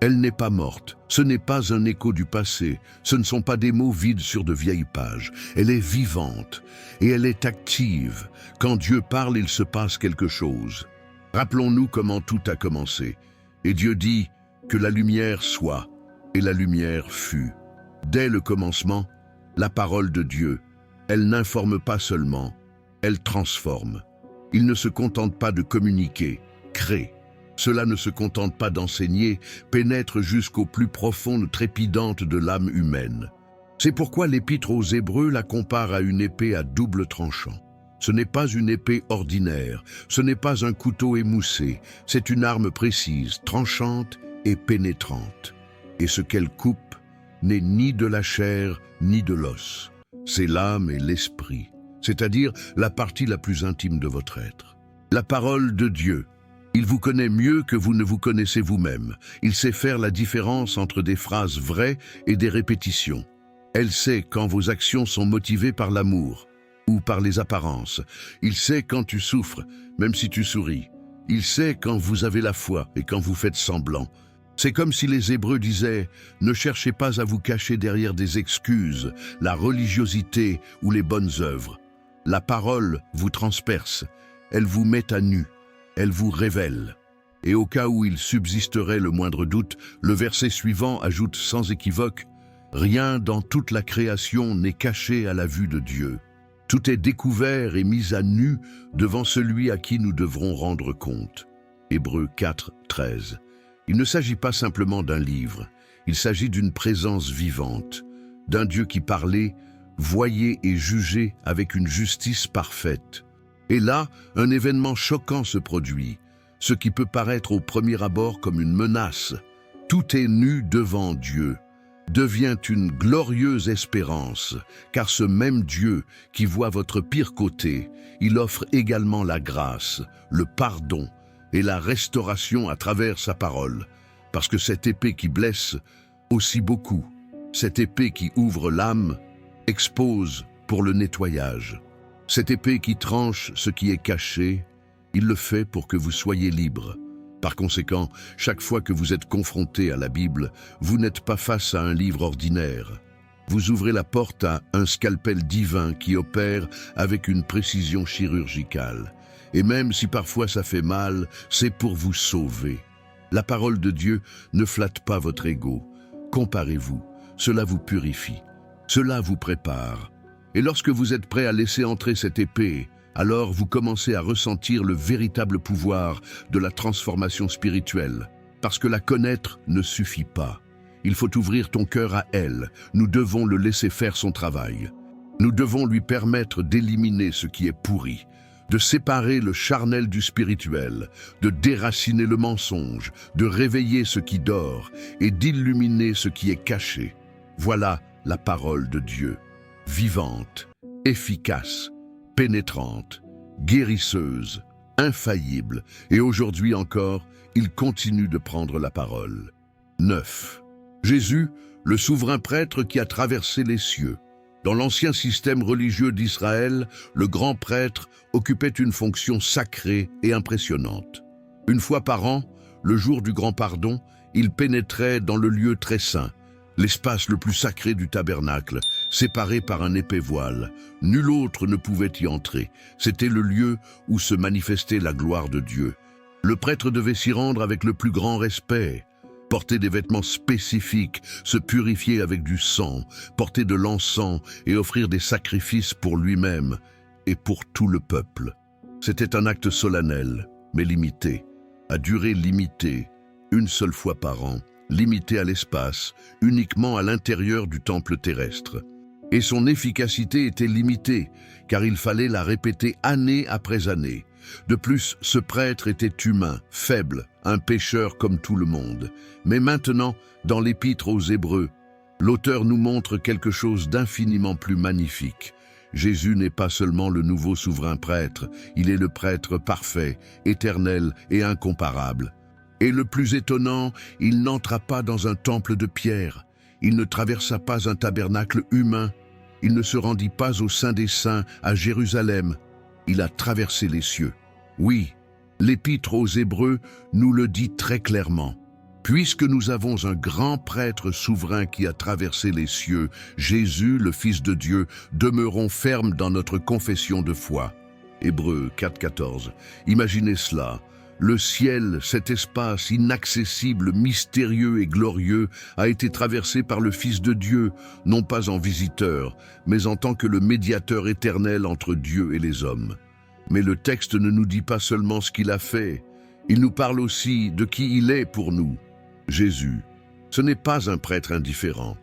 Elle n'est pas morte, ce n'est pas un écho du passé, ce ne sont pas des mots vides sur de vieilles pages. Elle est vivante et elle est active. Quand Dieu parle, il se passe quelque chose. Rappelons-nous comment tout a commencé. Et Dieu dit que la lumière soit. et la lumière fut. Dès le commencement, la parole de Dieu, elle n'informe pas seulement, elle transforme. Il ne se contente pas de communiquer, crée. Cela ne se contente pas d'enseigner, pénètre jusqu'au plus profondes trépidantes de l'âme humaine. C'est pourquoi l'Épître aux Hébreux la compare à une épée à double tranchant. Ce n'est pas une épée ordinaire, ce n'est pas un couteau émoussé, c'est une arme précise, tranchante et pénétrante. Et ce qu'elle coupe n'est ni de la chair ni de l'os. C'est l'âme et l'esprit, c'est-à-dire la partie la plus intime de votre être. La parole de Dieu. Il vous connaît mieux que vous ne vous connaissez vous-même. Il sait faire la différence entre des phrases vraies et des répétitions. Elle sait quand vos actions sont motivées par l'amour ou par les apparences. Il sait quand tu souffres, même si tu souris. Il sait quand vous avez la foi et quand vous faites semblant. C'est comme si les Hébreux disaient « Ne cherchez pas à vous cacher derrière des excuses, la religiosité ou les bonnes œuvres. La parole vous transperce, elle vous met à nu. Elle vous révèle. » Et au cas où il subsisterait le moindre doute, le verset suivant ajoute sans équivoque « Rien dans toute la création n'est caché à la vue de Dieu. Tout est découvert et mis à nu devant celui à qui nous devrons rendre compte. » Hébreux 4, 13. Il ne s'agit pas simplement d'un livre, il s'agit d'une présence vivante, d'un Dieu qui parlait, voyait et jugeait avec une justice parfaite. Et là, un événement choquant se produit, ce qui peut paraître au premier abord comme une menace. Tout est nu devant Dieu, devient une glorieuse espérance, car ce même Dieu qui voit votre pire côté, il offre également la grâce, le pardon et la restauration à travers sa parole, parce que cette épée qui blesse aussi beaucoup, cette épée qui ouvre l'âme, expose pour le nettoyage. Cette épée qui tranche ce qui est caché, il le fait pour que vous soyez libres. Par conséquent, chaque fois que vous êtes confronté à la Bible, vous n'êtes pas face à un livre ordinaire. Vous ouvrez la porte à un scalpel divin qui opère avec une précision chirurgicale. Et même si parfois ça fait mal, c'est pour vous sauver. La parole de Dieu ne flatte pas votre ego. Comparez-vous, cela vous purifie, cela vous prépare. Et lorsque vous êtes prêt à laisser entrer cette épée, alors vous commencez à ressentir le véritable pouvoir de la transformation spirituelle. Parce que la connaître ne suffit pas. Il faut ouvrir ton cœur à elle. Nous devons le laisser faire son travail. Nous devons lui permettre d'éliminer ce qui est pourri, de séparer le charnel du spirituel, de déraciner le mensonge, de réveiller ce qui dort et d'illuminer ce qui est caché. Voilà la parole de Dieu. Vivante, efficace, pénétrante, guérisseuse, infaillible, et aujourd'hui encore, il continue de prendre la parole. 9. Jésus, le souverain prêtre qui a traversé les cieux. Dans l'ancien système religieux d'Israël, le grand prêtre occupait une fonction sacrée et impressionnante. Une fois par an, le jour du grand pardon, il pénétrait dans le lieu très saint, l'espace le plus sacré du tabernacle, séparé par un épais voile. Nul autre ne pouvait y entrer. C'était le lieu où se manifestait la gloire de Dieu. Le prêtre devait s'y rendre avec le plus grand respect, porter des vêtements spécifiques, se purifier avec du sang, porter de l'encens et offrir des sacrifices pour lui-même et pour tout le peuple. C'était un acte solennel, mais limité, à durée limitée, une seule fois par an, limité à l'espace, uniquement à l'intérieur du temple terrestre. Et son efficacité était limitée, car il fallait la répéter année après année. De plus, ce prêtre était humain, faible, un pécheur comme tout le monde. Mais maintenant, dans l'Épître aux Hébreux, l'auteur nous montre quelque chose d'infiniment plus magnifique. Jésus n'est pas seulement le nouveau souverain prêtre, il est le prêtre parfait, éternel et incomparable. Et le plus étonnant, il n'entra pas dans un temple de pierre, il ne traversa pas un tabernacle humain, il ne se rendit pas au Saint des Saints à Jérusalem, il a traversé les cieux. Oui, l'Épître aux Hébreux nous le dit très clairement. Puisque nous avons un grand prêtre souverain qui a traversé les cieux, Jésus, le Fils de Dieu, demeurons fermes dans notre confession de foi. Hébreux 4,14. Imaginez cela. Le ciel, cet espace inaccessible, mystérieux et glorieux, a été traversé par le Fils de Dieu, non pas en visiteur, mais en tant que le médiateur éternel entre Dieu et les hommes. Mais le texte ne nous dit pas seulement ce qu'il a fait, il nous parle aussi de qui il est pour nous. Jésus, ce n'est pas un prêtre indifférent.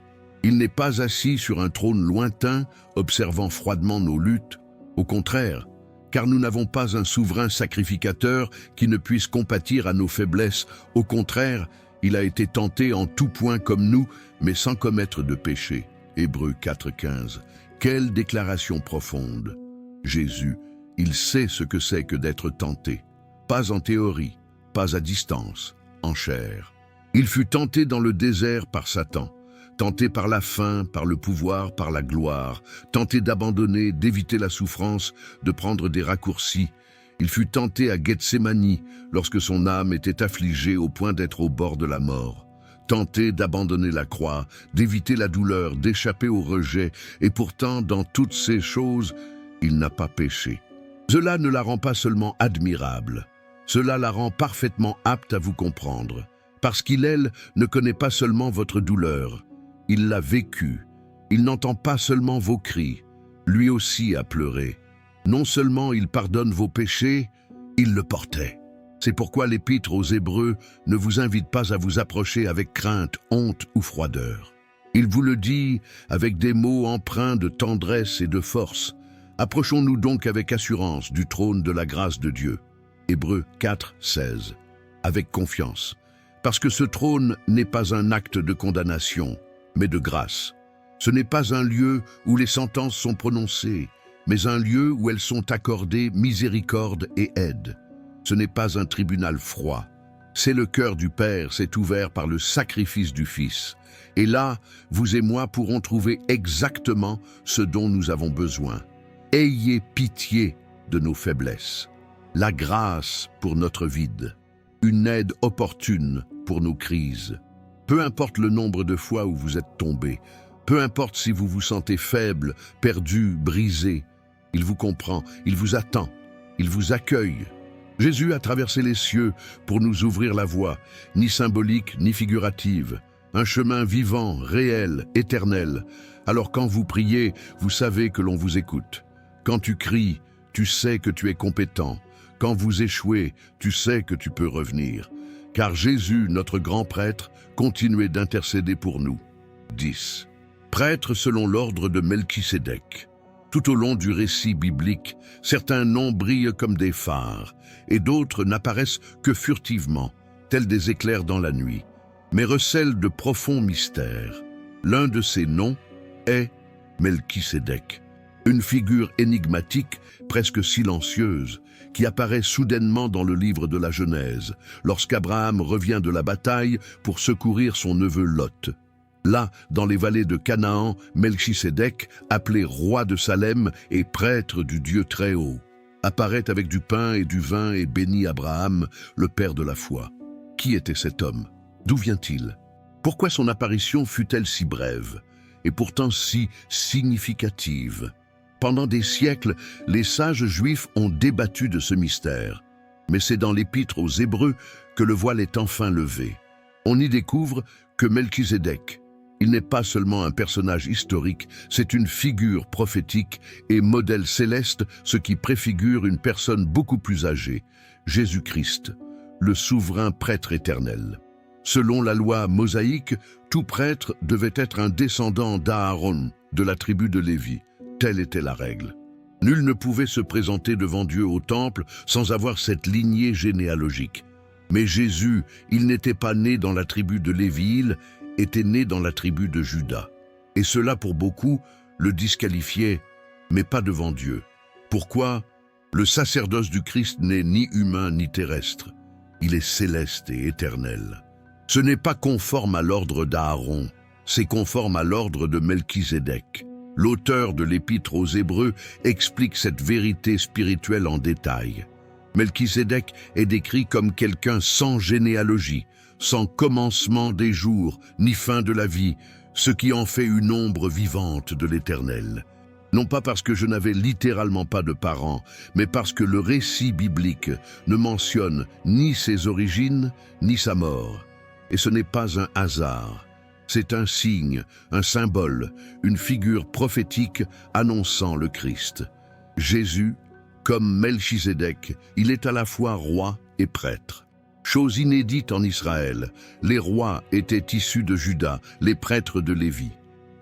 Il n'est pas assis sur un trône lointain, observant froidement nos luttes. Au contraire, car nous n'avons pas un souverain sacrificateur qui ne puisse compatir à nos faiblesses. Au contraire, il a été tenté en tout point comme nous, mais sans commettre de péché. Hébreux 4,15. Quelle déclaration profonde! Jésus, il sait ce que c'est que d'être tenté. Pas en théorie, pas à distance, en chair. Il fut tenté dans le désert par Satan, tenté par la faim, par le pouvoir, par la gloire, tenté d'abandonner, d'éviter la souffrance, de prendre des raccourcis. Il fut tenté à Gethsémani, lorsque son âme était affligée au point d'être au bord de la mort. Tenté d'abandonner la croix, d'éviter la douleur, d'échapper au rejet, et pourtant, dans toutes ces choses, il n'a pas péché. Cela ne la rend pas seulement admirable, cela la rend parfaitement apte à vous comprendre, parce qu'il, elle, ne connaît pas seulement votre douleur, il l'a vécue. Il n'entend pas seulement vos cris, lui aussi a pleuré. Non seulement il pardonne vos péchés, il le portait. C'est pourquoi l'Épître aux Hébreux ne vous invite pas à vous approcher avec crainte, honte ou froideur. Il vous le dit avec des mots empreints de tendresse et de force. Approchons-nous donc avec assurance du trône de la grâce de Dieu. Hébreux 4, 16. Avec confiance, parce que ce trône n'est pas un acte de condamnation, mais de grâce. Ce n'est pas un lieu où les sentences sont prononcées, mais un lieu où elles sont accordées miséricorde et aide. Ce n'est pas un tribunal froid. C'est le cœur du Père s'est ouvert par le sacrifice du Fils. Et là, vous et moi pourrons trouver exactement ce dont nous avons besoin. Ayez pitié de nos faiblesses, la grâce pour notre vide, une aide opportune pour nos crises. Peu importe le nombre de fois où vous êtes tombé, peu importe si vous vous sentez faible, perdu, brisé, il vous comprend, il vous attend, il vous accueille. Jésus a traversé les cieux pour nous ouvrir la voie, ni symbolique ni figurative, un chemin vivant, réel, éternel. Alors quand vous priez, vous savez que l'on vous écoute. Quand tu cries, tu sais que tu es compétent. Quand vous échouez, tu sais que tu peux revenir. Car Jésus, notre grand prêtre, continuait d'intercéder pour nous. 10. Prêtre selon l'ordre de Melchisédek. Tout au long du récit biblique, certains noms brillent comme des phares, et d'autres n'apparaissent que furtivement, tels des éclairs dans la nuit, mais recèlent de profonds mystères. L'un de ces noms est Melchisédek, une figure énigmatique, presque silencieuse, qui apparaît soudainement dans le livre de la Genèse, lorsqu'Abraham revient de la bataille pour secourir son neveu Lot. Là, dans les vallées de Canaan, Melchisédek, appelé roi de Salem et prêtre du Dieu Très-Haut, apparaît avec du pain et du vin et bénit Abraham, le père de la foi. Qui était cet homme? D'où vient-il? Pourquoi son apparition fut-elle si brève et pourtant si significative? Pendant des siècles, les sages juifs ont débattu de ce mystère, mais c'est dans l'Épître aux Hébreux que le voile est enfin levé. On y découvre que Melchisédek, il n'est pas seulement un personnage historique, c'est une figure prophétique et modèle céleste, ce qui préfigure une personne beaucoup plus âgée, Jésus-Christ, le souverain prêtre éternel. Selon la loi mosaïque, tout prêtre devait être un descendant d'Aaron, de la tribu de Lévi. Telle était la règle. Nul ne pouvait se présenter devant Dieu au temple sans avoir cette lignée généalogique. Mais Jésus, il n'était pas né dans la tribu de Lévi, était né dans la tribu de Juda. Et cela, pour beaucoup, le disqualifiait, mais pas devant Dieu. Pourquoi? Le sacerdoce du Christ n'est ni humain ni terrestre. Il est céleste et éternel. Ce n'est pas conforme à l'ordre d'Aaron, c'est conforme à l'ordre de Melchisédek. L'auteur de l'Épître aux Hébreux explique cette vérité spirituelle en détail. Melchisédek est décrit comme quelqu'un sans généalogie, sans commencement des jours, ni fin de la vie, ce qui en fait une ombre vivante de l'Éternel. Non pas parce que je n'avais littéralement pas de parents, mais parce que le récit biblique ne mentionne ni ses origines, ni sa mort. Et ce n'est pas un hasard. C'est un signe, un symbole, une figure prophétique annonçant le Christ. Jésus, comme Melchisédek, il est à la fois roi et prêtre. Chose inédite en Israël, les rois étaient issus de Juda, les prêtres de Lévi.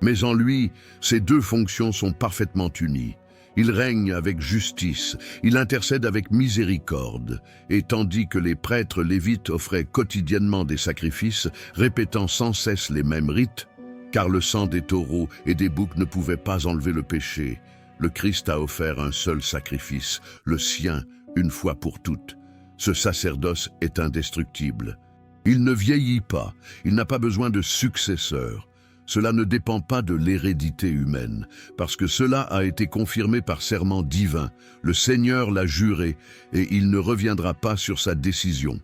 Mais en lui, ces deux fonctions sont parfaitement unies. Il règne avec justice, il intercède avec miséricorde, et tandis que les prêtres lévites offraient quotidiennement des sacrifices, répétant sans cesse les mêmes rites, car le sang des taureaux et des boucs ne pouvait pas enlever le péché, le Christ a offert un seul sacrifice, le sien, une fois pour toutes. Ce sacerdoce est indestructible. Il ne vieillit pas, il n'a pas besoin de successeur. Cela ne dépend pas de l'hérédité humaine, parce que cela a été confirmé par serment divin. Le Seigneur l'a juré, et il ne reviendra pas sur sa décision.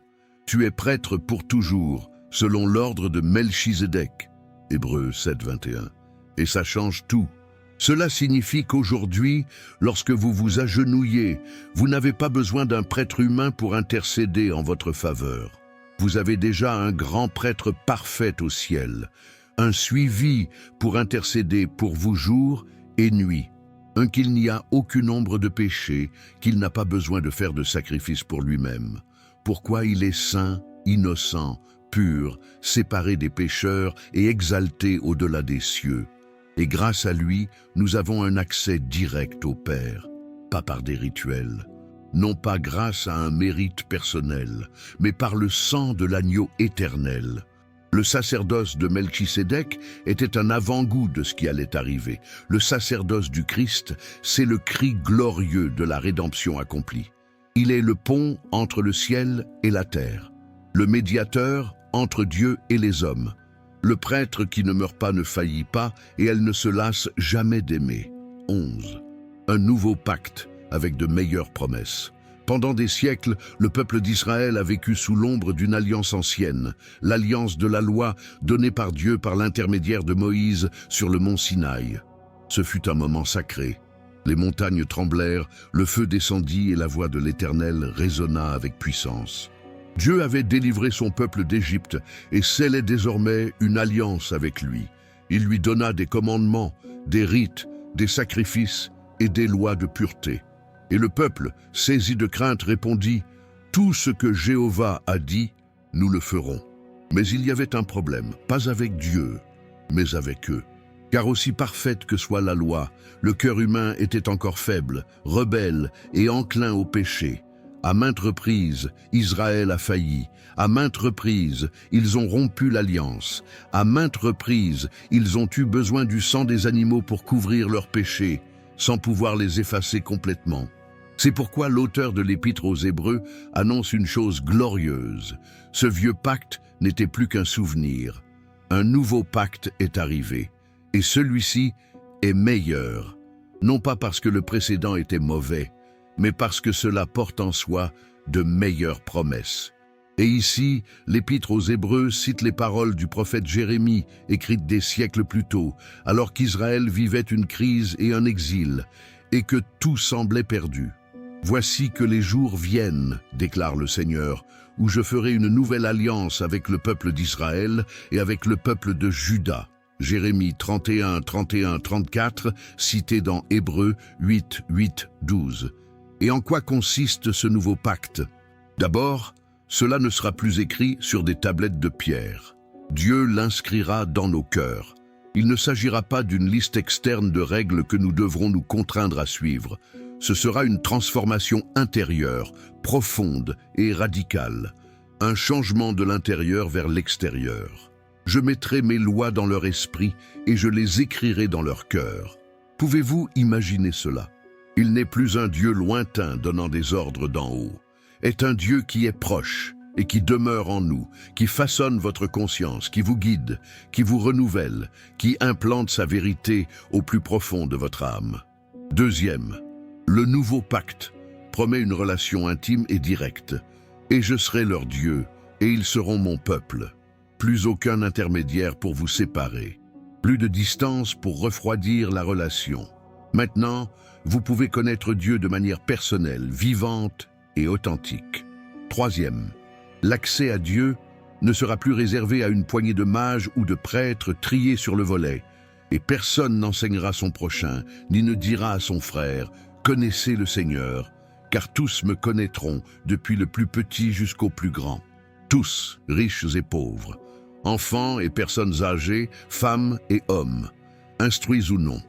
Tu es prêtre pour toujours, selon l'ordre de Melchisédek. Hébreux 7, 21. Et ça change tout. Cela signifie qu'aujourd'hui, lorsque vous vous agenouillez, vous n'avez pas besoin d'un prêtre humain pour intercéder en votre faveur. Vous avez déjà un grand prêtre parfait au ciel, un suivi pour intercéder pour vous jour et nuit, un qu'il n'y a aucune ombre de péché, qu'il n'a pas besoin de faire de sacrifice pour lui-même. Pourquoi il est saint, innocent, pur, séparé des pécheurs et exalté au-delà des cieux. Et grâce à lui, nous avons un accès direct au Père, pas par des rituels. Non pas grâce à un mérite personnel, mais par le sang de l'agneau éternel. Le sacerdoce de Melchisédek était un avant-goût de ce qui allait arriver. Le sacerdoce du Christ, c'est le cri glorieux de la rédemption accomplie. Il est le pont entre le ciel et la terre, le médiateur entre Dieu et les hommes. Le prêtre qui ne meurt pas ne faillit pas, et elle ne se lasse jamais d'aimer. 11. Un nouveau pacte avec de meilleures promesses. Pendant des siècles, le peuple d'Israël a vécu sous l'ombre d'une alliance ancienne, l'alliance de la loi donnée par Dieu par l'intermédiaire de Moïse sur le mont Sinaï. Ce fut un moment sacré. Les montagnes tremblèrent, le feu descendit et la voix de l'Éternel résonna avec puissance. Dieu avait délivré son peuple d'Égypte et scellait désormais une alliance avec lui. Il lui donna des commandements, des rites, des sacrifices et des lois de pureté. Et le peuple, saisi de crainte, répondit « Tout ce que Jéhovah a dit, nous le ferons. » Mais il y avait un problème, pas avec Dieu, mais avec eux. Car aussi parfaite que soit la loi, le cœur humain était encore faible, rebelle et enclin au péché. À maintes reprises, Israël a failli. À maintes reprises, ils ont rompu l'alliance. À maintes reprises, ils ont eu besoin du sang des animaux pour couvrir leurs péchés, sans pouvoir les effacer complètement. C'est pourquoi l'auteur de l'Épître aux Hébreux annonce une chose glorieuse. Ce vieux pacte n'était plus qu'un souvenir. Un nouveau pacte est arrivé, et celui-ci est meilleur. Non pas parce que le précédent était mauvais, mais parce que cela porte en soi de meilleures promesses. Et ici, l'Épître aux Hébreux cite les paroles du prophète Jérémie, écrites des siècles plus tôt, alors qu'Israël vivait une crise et un exil, et que tout semblait perdu. « Voici que les jours viennent, déclare le Seigneur, où je ferai une nouvelle alliance avec le peuple d'Israël et avec le peuple de Juda. » Jérémie 31, 31, 34, cité dans Hébreux 8, 8, 12. Et en quoi consiste ce nouveau pacte? D'abord, cela ne sera plus écrit sur des tablettes de pierre. Dieu l'inscrira dans nos cœurs. Il ne s'agira pas d'une liste externe de règles que nous devrons nous contraindre à suivre. Ce sera une transformation intérieure, profonde et radicale. Un changement de l'intérieur vers l'extérieur. Je mettrai mes lois dans leur esprit et je les écrirai dans leur cœur. Pouvez-vous imaginer cela? Il n'est plus un Dieu lointain donnant des ordres d'en haut. Est un Dieu qui est proche et qui demeure en nous, qui façonne votre conscience, qui vous guide, qui vous renouvelle, qui implante sa vérité au plus profond de votre âme. Deuxième, le nouveau pacte promet une relation intime et directe. Et je serai leur Dieu, et ils seront mon peuple. Plus aucun intermédiaire pour vous séparer. Plus de distance pour refroidir la relation. Maintenant, vous pouvez connaître Dieu de manière personnelle, vivante et authentique. Troisième, l'accès à Dieu ne sera plus réservé à une poignée de mages ou de prêtres triés sur le volet, et personne n'enseignera son prochain, ni ne dira à son frère « Connaissez le Seigneur », car tous me connaîtront, depuis le plus petit jusqu'au plus grand. Tous, riches et pauvres, enfants et personnes âgées, femmes et hommes, instruits ou non.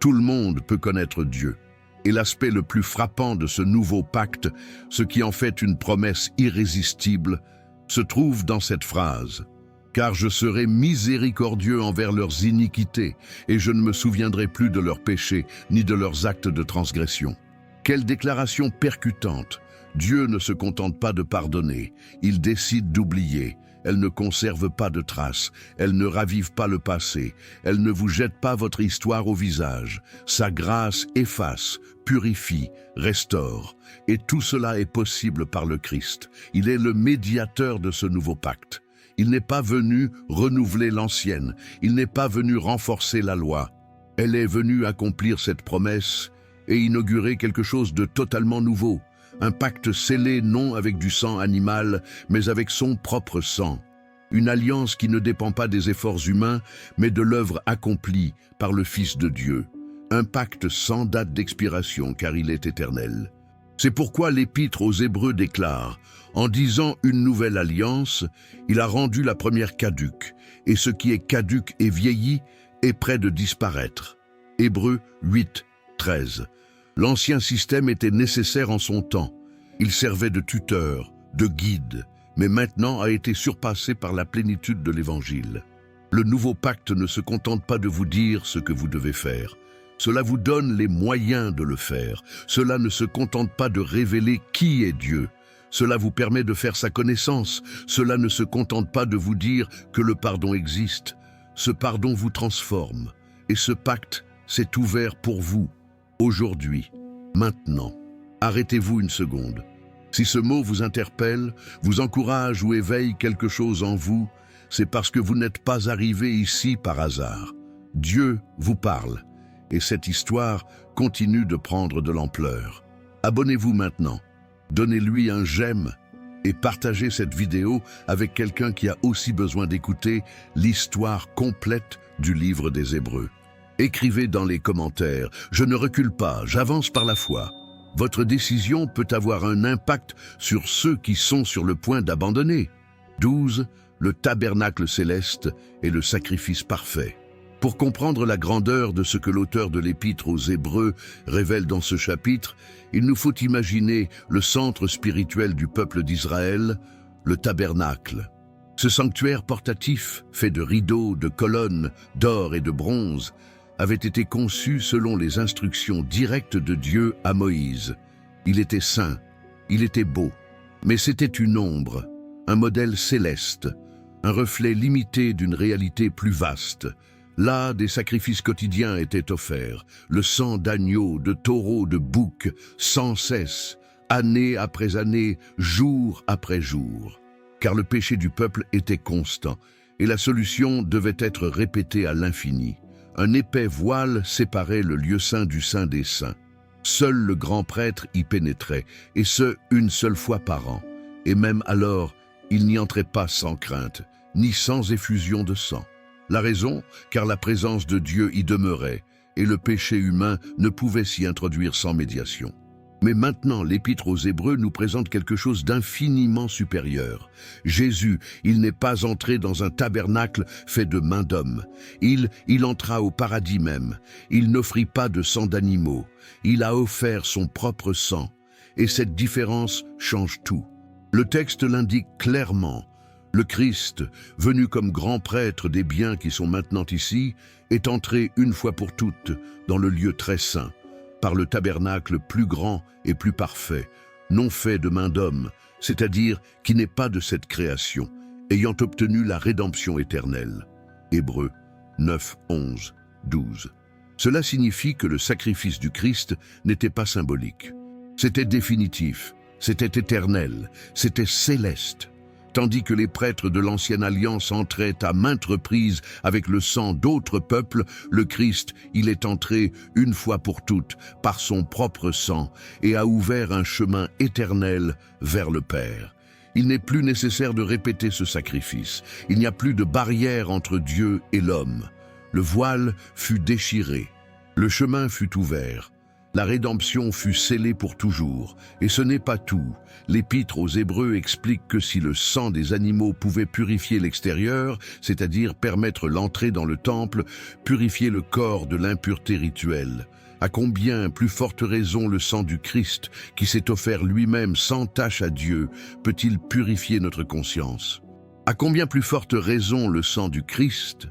Tout le monde peut connaître Dieu. Et l'aspect le plus frappant de ce nouveau pacte, ce qui en fait une promesse irrésistible, se trouve dans cette phrase. Car je serai miséricordieux envers leurs iniquités, et je ne me souviendrai plus de leurs péchés, ni de leurs actes de transgression. Quelle déclaration percutante! Dieu ne se contente pas de pardonner, il décide d'oublier. Elle ne conserve pas de traces, elle ne ravive pas le passé, elle ne vous jette pas votre histoire au visage. Sa grâce efface, purifie, restaure. Et tout cela est possible par le Christ. Il est le médiateur de ce nouveau pacte. Il n'est pas venu renouveler l'ancienne, il n'est pas venu renforcer la loi. Elle est venue accomplir cette promesse et inaugurer quelque chose de totalement nouveau. Un pacte scellé non avec du sang animal, mais avec son propre sang. Une alliance qui ne dépend pas des efforts humains, mais de l'œuvre accomplie par le Fils de Dieu. Un pacte sans date d'expiration, car il est éternel. C'est pourquoi l'Épître aux Hébreux déclare « En disant une nouvelle alliance, il a rendu la première caduque, et ce qui est caduque et vieilli est près de disparaître. » Hébreux 8, 13. L'ancien système était nécessaire en son temps. Il servait de tuteur, de guide, mais maintenant a été surpassé par la plénitude de l'Évangile. Le nouveau pacte ne se contente pas de vous dire ce que vous devez faire. Cela vous donne les moyens de le faire. Cela ne se contente pas de révéler qui est Dieu. Cela vous permet de faire sa connaissance. Cela ne se contente pas de vous dire que le pardon existe. Ce pardon vous transforme. Et ce pacte s'est ouvert pour vous. Aujourd'hui, maintenant, arrêtez-vous une seconde. Si ce mot vous interpelle, vous encourage ou éveille quelque chose en vous, c'est parce que vous n'êtes pas arrivé ici par hasard. Dieu vous parle, et cette histoire continue de prendre de l'ampleur. Abonnez-vous maintenant, donnez-lui un j'aime et partagez cette vidéo avec quelqu'un qui a aussi besoin d'écouter l'histoire complète du livre des Hébreux. Écrivez dans les commentaires « Je ne recule pas, j'avance par la foi ». Votre décision peut avoir un impact sur ceux qui sont sur le point d'abandonner. 12. Le tabernacle céleste est le sacrifice parfait. Pour comprendre la grandeur de ce que l'auteur de l'Épître aux Hébreux révèle dans ce chapitre, il nous faut imaginer le centre spirituel du peuple d'Israël, le tabernacle. Ce sanctuaire portatif, fait de rideaux, de colonnes, d'or et de bronze, avait été conçu selon les instructions directes de Dieu à Moïse. Il était saint, il était beau, mais c'était une ombre, un modèle céleste, un reflet limité d'une réalité plus vaste. Là, des sacrifices quotidiens étaient offerts, le sang d'agneaux, de taureaux, de boucs, sans cesse, année après année, jour après jour. Car le péché du peuple était constant, et la solution devait être répétée à l'infini. Un épais voile séparait le lieu saint du saint des saints. Seul le grand prêtre y pénétrait, et ce, une seule fois par an. Et même alors, il n'y entrait pas sans crainte, ni sans effusion de sang. La raison, car la présence de Dieu y demeurait, et le péché humain ne pouvait s'y introduire sans médiation. Mais maintenant, l'Épître aux Hébreux nous présente quelque chose d'infiniment supérieur. Jésus, il n'est pas entré dans un tabernacle fait de mains d'hommes. Il entra au paradis même. Il n'offrit pas de sang d'animaux. Il a offert son propre sang. Et cette différence change tout. Le texte l'indique clairement. Le Christ, venu comme grand prêtre des biens qui sont maintenant ici, est entré une fois pour toutes dans le lieu très saint, par le tabernacle plus grand et plus parfait, non fait de main d'homme, c'est-à-dire qui n'est pas de cette création, ayant obtenu la rédemption éternelle. Hébreux 9, 11, 12. Cela signifie que le sacrifice du Christ n'était pas symbolique. C'était définitif, c'était éternel, c'était céleste. Tandis que les prêtres de l'ancienne alliance entraient à maintes reprises avec le sang d'autres peuples, le Christ, il est entré une fois pour toutes par son propre sang et a ouvert un chemin éternel vers le Père. Il n'est plus nécessaire de répéter ce sacrifice. Il n'y a plus de barrière entre Dieu et l'homme. Le voile fut déchiré. Le chemin fut ouvert. La rédemption fut scellée pour toujours. Et ce n'est pas tout. L'Épître aux Hébreux explique que si le sang des animaux pouvait purifier l'extérieur, c'est-à-dire permettre l'entrée dans le temple, purifier le corps de l'impureté rituelle, à combien plus forte raison le sang du Christ, qui s'est offert lui-même sans tache à Dieu, peut-il purifier notre conscience? À combien plus forte raison le sang du Christ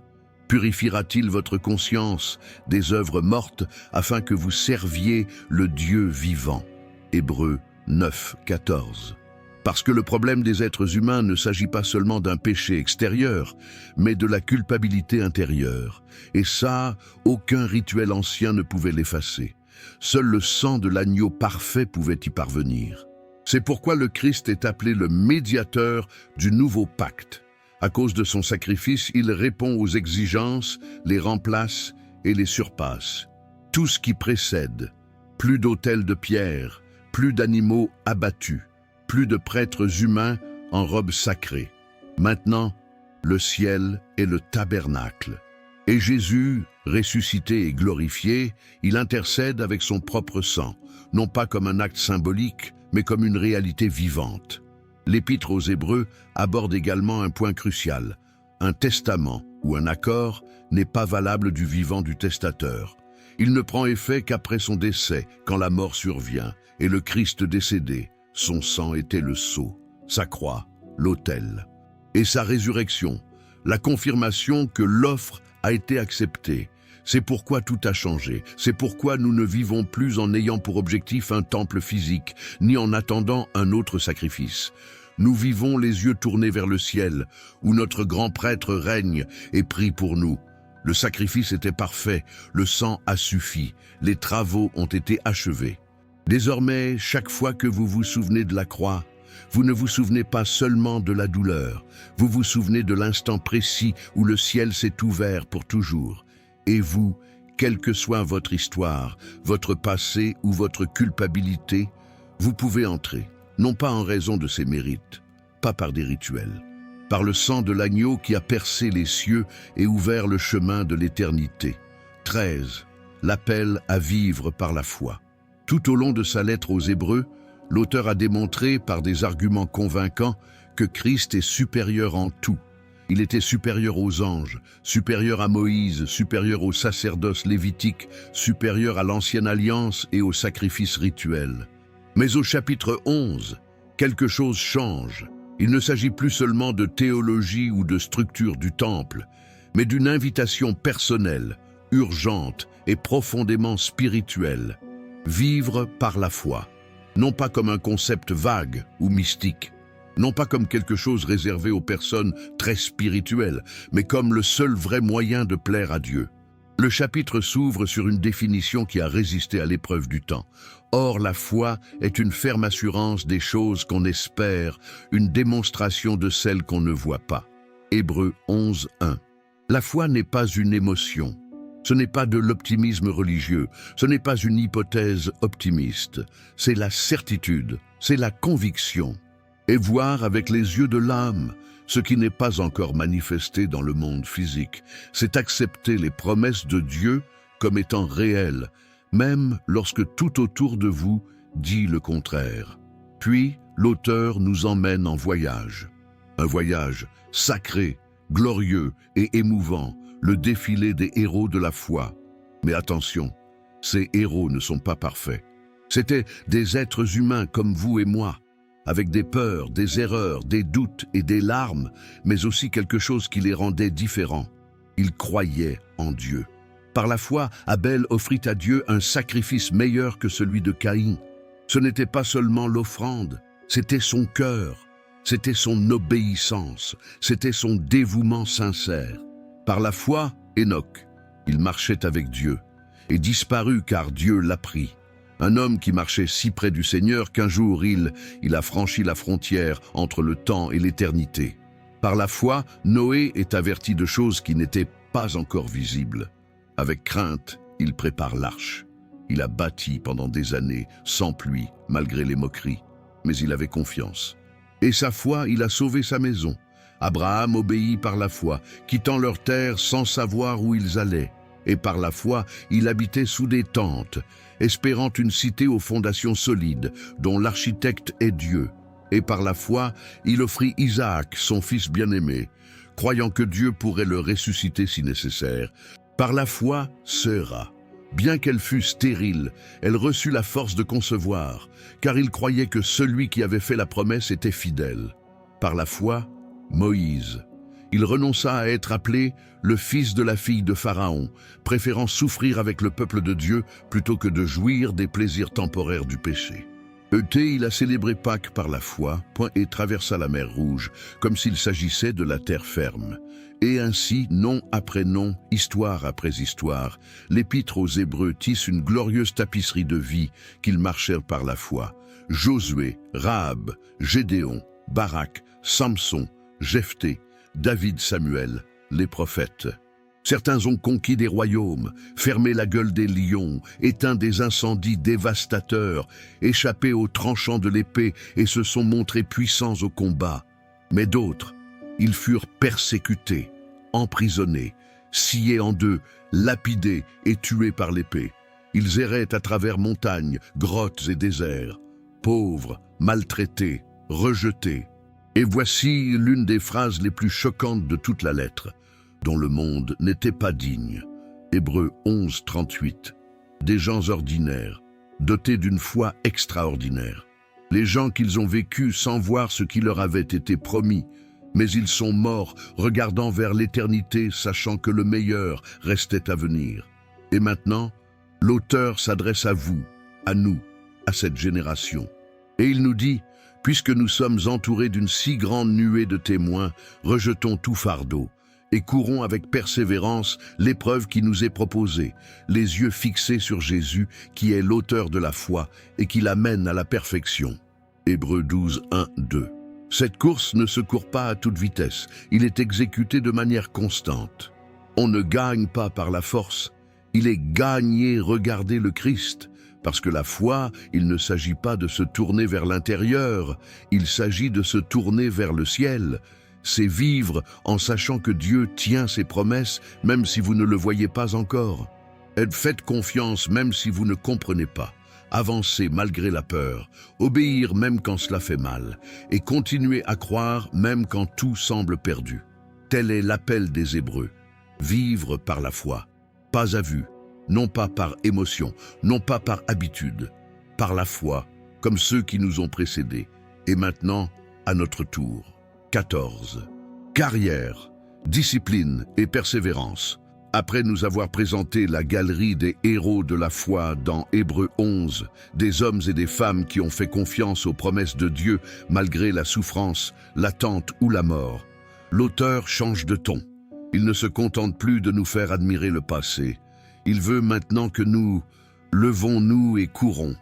purifiera-t-il votre conscience des œuvres mortes afin que vous serviez le Dieu vivant? Hébreux 9, 14. Parce que le problème des êtres humains ne s'agit pas seulement d'un péché extérieur, mais de la culpabilité intérieure. Et ça, aucun rituel ancien ne pouvait l'effacer. Seul le sang de l'agneau parfait pouvait y parvenir. C'est pourquoi le Christ est appelé le médiateur du nouveau pacte. À cause de son sacrifice, il répond aux exigences, les remplace et les surpasse. Tout ce qui précède, plus d'autels de pierre, plus d'animaux abattus, plus de prêtres humains en robes sacrées. Maintenant, le ciel est le tabernacle. Et Jésus, ressuscité et glorifié, il intercède avec son propre sang, non pas comme un acte symbolique, mais comme une réalité vivante. L'Épître aux Hébreux aborde également un point crucial. Un testament ou un accord n'est pas valable du vivant du testateur. Il ne prend effet qu'après son décès, quand la mort survient, et le Christ décédé. Son sang était le sceau, sa croix, l'autel. Et sa résurrection, la confirmation que l'offre a été acceptée. C'est pourquoi tout a changé. C'est pourquoi nous ne vivons plus en ayant pour objectif un temple physique, ni en attendant un autre sacrifice. Nous vivons les yeux tournés vers le ciel, où notre grand prêtre règne et prie pour nous. Le sacrifice était parfait, le sang a suffi, les travaux ont été achevés. Désormais, chaque fois que vous vous souvenez de la croix, vous ne vous souvenez pas seulement de la douleur, vous vous souvenez de l'instant précis où le ciel s'est ouvert pour toujours. Et vous, quelle que soit votre histoire, votre passé ou votre culpabilité, vous pouvez entrer, non pas en raison de ses mérites, pas par des rituels, par le sang de l'agneau qui a percé les cieux et ouvert le chemin de l'éternité. 13. L'appel à vivre par la foi. Tout au long de sa lettre aux Hébreux, l'auteur a démontré par des arguments convaincants que Christ est supérieur en tout. Il était supérieur aux anges, supérieur à Moïse, supérieur au sacerdoce lévitique, supérieur à l'ancienne alliance et aux sacrifices rituels. Mais au chapitre 11, quelque chose change. Il ne s'agit plus seulement de théologie ou de structure du temple, mais d'une invitation personnelle, urgente et profondément spirituelle. Vivre par la foi, non pas comme un concept vague ou mystique, non pas comme quelque chose réservé aux personnes très spirituelles, mais comme le seul vrai moyen de plaire à Dieu. Le chapitre s'ouvre sur une définition qui a résisté à l'épreuve du temps. Or, la foi est une ferme assurance des choses qu'on espère, une démonstration de celles qu'on ne voit pas. Hébreux 11, 1. La foi n'est pas une émotion. Ce n'est pas de l'optimisme religieux, ce n'est pas une hypothèse optimiste. C'est la certitude, c'est la conviction. Et voir avec les yeux de l'âme ce qui n'est pas encore manifesté dans le monde physique. C'est accepter les promesses de Dieu comme étant réelles, même lorsque tout autour de vous dit le contraire. Puis, l'auteur nous emmène en voyage. Un voyage sacré, glorieux et émouvant, le défilé des héros de la foi. Mais attention, ces héros ne sont pas parfaits. C'étaient des êtres humains comme vous et moi, avec des peurs, des erreurs, des doutes et des larmes, mais aussi quelque chose qui les rendait différents. Ils croyaient en Dieu. Par la foi, Abel offrit à Dieu un sacrifice meilleur que celui de Caïn. Ce n'était pas seulement l'offrande, c'était son cœur, c'était son obéissance, c'était son dévouement sincère. Par la foi, Enoch, il marchait avec Dieu et disparut car Dieu l'a pris. Un homme qui marchait si près du Seigneur qu'un jour il a franchi la frontière entre le temps et l'éternité. Par la foi, Noé est averti de choses qui n'étaient pas encore visibles. Avec crainte, il prépare l'arche. Il a bâti pendant des années, sans pluie, malgré les moqueries. Mais il avait confiance. Et sa foi, il a sauvé sa maison. Abraham obéit par la foi, quittant leur terre sans savoir où ils allaient. Et par la foi, il habitait sous des tentes, espérant une cité aux fondations solides, dont l'architecte est Dieu. Et par la foi, il offrit Isaac, son fils bien-aimé, croyant que Dieu pourrait le ressusciter si nécessaire. Par la foi, Séra, bien qu'elle fût stérile, elle reçut la force de concevoir, car il croyait que celui qui avait fait la promesse était fidèle. Par la foi, Moïse, il renonça à être appelé le fils de la fille de Pharaon, préférant souffrir avec le peuple de Dieu plutôt que de jouir des plaisirs temporaires du péché. Il a célébré Pâques par la foi et traversa la mer Rouge, comme s'il s'agissait de la terre ferme. Et ainsi, nom après nom, histoire après histoire, l'Épître aux Hébreux tisse une glorieuse tapisserie de vie qu'ils marchèrent par la foi. Josué, Rahab, Gédéon, Barak, Samson, Jephthé, David, Samuel, les prophètes. Certains ont conquis des royaumes, fermé la gueule des lions, éteint des incendies dévastateurs, échappé aux tranchants de l'épée et se sont montrés puissants au combat. Mais d'autres, ils furent persécutés, emprisonnés, sciés en deux, lapidés et tués par l'épée. Ils erraient à travers montagnes, grottes et déserts, pauvres, maltraités, rejetés. Et voici l'une des phrases les plus choquantes de toute la lettre, dont le monde n'était pas digne. Hébreux 11, 38. Des gens ordinaires, dotés d'une foi extraordinaire. Les gens qu'ils ont vécus sans voir ce qui leur avait été promis, mais ils sont morts, regardant vers l'éternité, sachant que le meilleur restait à venir. Et maintenant, l'auteur s'adresse à vous, à nous, à cette génération. Et il nous dit, puisque nous sommes entourés d'une si grande nuée de témoins, rejetons tout fardeau et courons avec persévérance l'épreuve qui nous est proposée, les yeux fixés sur Jésus, qui est l'auteur de la foi et qui l'amène à la perfection. Hébreux 12, 1, 2. Cette course ne se court pas à toute vitesse, il est exécuté de manière constante. On ne gagne pas par la force, il est gagné, regardez le Christ. Parce que la foi, il ne s'agit pas de se tourner vers l'intérieur, il s'agit de se tourner vers le ciel. C'est vivre en sachant que Dieu tient ses promesses, même si vous ne le voyez pas encore. Faites confiance même si vous ne comprenez pas. Avancez malgré la peur, obéir même quand cela fait mal, et continuer à croire même quand tout semble perdu. Tel est l'appel des Hébreux. Vivre par la foi, pas à vue, non pas par émotion, non pas par habitude, par la foi, comme ceux qui nous ont précédés. Et maintenant, à notre tour. 14. Carrière, discipline et persévérance. Après nous avoir présenté la galerie des héros de la foi dans Hébreux 11, des hommes et des femmes qui ont fait confiance aux promesses de Dieu malgré la souffrance, l'attente ou la mort, l'auteur change de ton. Il ne se contente plus de nous faire admirer le passé. Il veut maintenant que nous levons-nous et courons.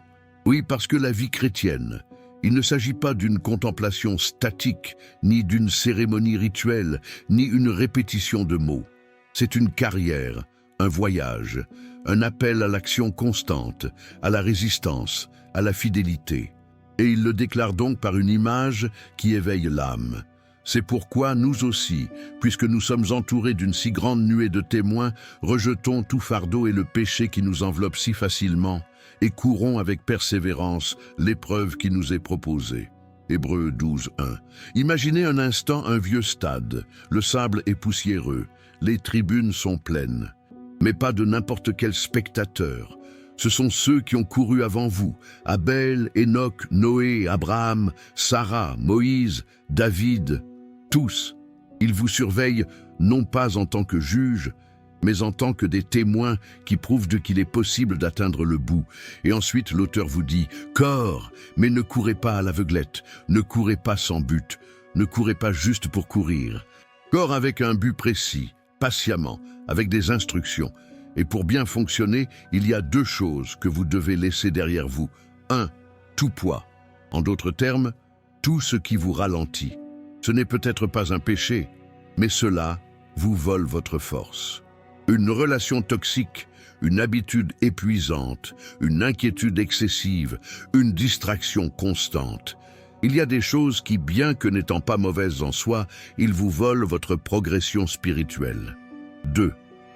Oui, parce que la vie chrétienne, il ne s'agit pas d'une contemplation statique, ni d'une cérémonie rituelle, ni une répétition de mots. C'est une carrière, un voyage, un appel à l'action constante, à la résistance, à la fidélité. Et il le déclare donc par une image qui éveille l'âme. C'est pourquoi nous aussi, puisque nous sommes entourés d'une si grande nuée de témoins, rejetons tout fardeau et le péché qui nous enveloppe si facilement, et courons avec persévérance l'épreuve qui nous est proposée. Hébreux 12, 1. Imaginez un instant un vieux stade, le sable est poussiéreux, les tribunes sont pleines. Mais pas de n'importe quel spectateur. Ce sont ceux qui ont couru avant vous, Abel, Enoch, Noé, Abraham, Sarah, Moïse, David, tous. Ils vous surveillent non pas en tant que juges, mais en tant que des témoins qui prouvent qu'il est possible d'atteindre le bout. Et ensuite l'auteur vous dit « Cours, mais ne courez pas à l'aveuglette, ne courez pas sans but, ne courez pas juste pour courir. Cours avec un but précis, patiemment, avec des instructions. Et pour bien fonctionner, il y a deux choses que vous devez laisser derrière vous. 1. Tout poids. En d'autres termes, tout ce qui vous ralentit. Ce n'est peut-être pas un péché, mais cela vous vole votre force. Une relation toxique, une habitude épuisante, une inquiétude excessive, une distraction constante. Il y a des choses qui, bien que n'étant pas mauvaises en soi, ils vous volent votre progression spirituelle. 2.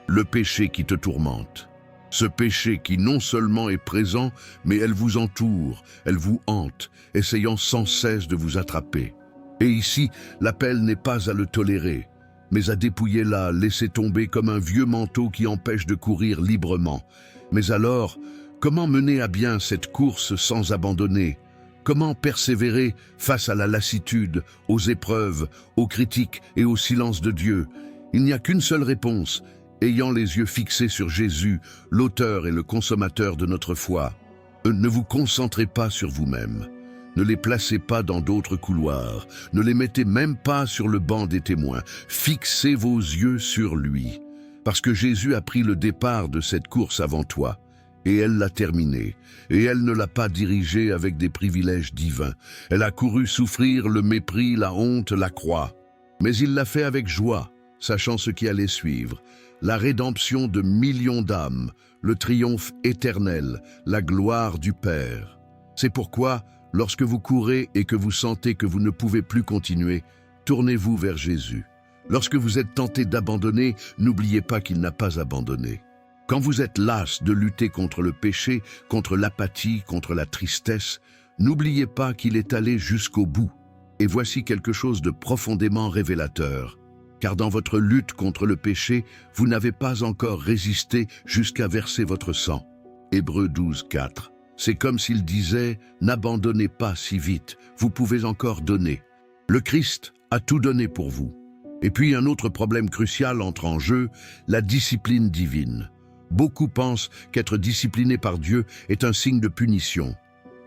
Le péché qui te tourmente. Ce péché qui non seulement est présent, mais elle vous entoure, elle vous hante, essayant sans cesse de vous attraper. Et ici, l'appel n'est pas à le tolérer, mais à dépouiller là, laisser tomber comme un vieux manteau qui empêche de courir librement. Mais alors, comment mener à bien cette course sans abandonner? Comment persévérer face à la lassitude, aux épreuves, aux critiques et au silence de Dieu? Il n'y a qu'une seule réponse, ayant les yeux fixés sur Jésus, l'auteur et le consommateur de notre foi. Ne vous concentrez pas sur vous-même. Ne les placez pas dans d'autres couloirs. Ne les mettez même pas sur le banc des témoins. Fixez vos yeux sur lui. Parce que Jésus a pris le départ de cette course avant toi. Et elle l'a terminée. Et elle ne l'a pas dirigée avec des privilèges divins. Elle a couru souffrir le mépris, la honte, la croix. Mais il l'a fait avec joie, sachant ce qui allait suivre. La rédemption de millions d'âmes, le triomphe éternel, la gloire du Père. C'est pourquoi, lorsque vous courez et que vous sentez que vous ne pouvez plus continuer, tournez-vous vers Jésus. Lorsque vous êtes tenté d'abandonner, n'oubliez pas qu'il n'a pas abandonné. Quand vous êtes las de lutter contre le péché, contre l'apathie, contre la tristesse, n'oubliez pas qu'il est allé jusqu'au bout. Et voici quelque chose de profondément révélateur. Car dans votre lutte contre le péché, vous n'avez pas encore résisté jusqu'à verser votre sang. Hébreux 12, 4. C'est comme s'il disait « N'abandonnez pas si vite, vous pouvez encore donner ». Le Christ a tout donné pour vous. Et puis un autre problème crucial entre en jeu, la discipline divine. Beaucoup pensent qu'être discipliné par Dieu est un signe de punition.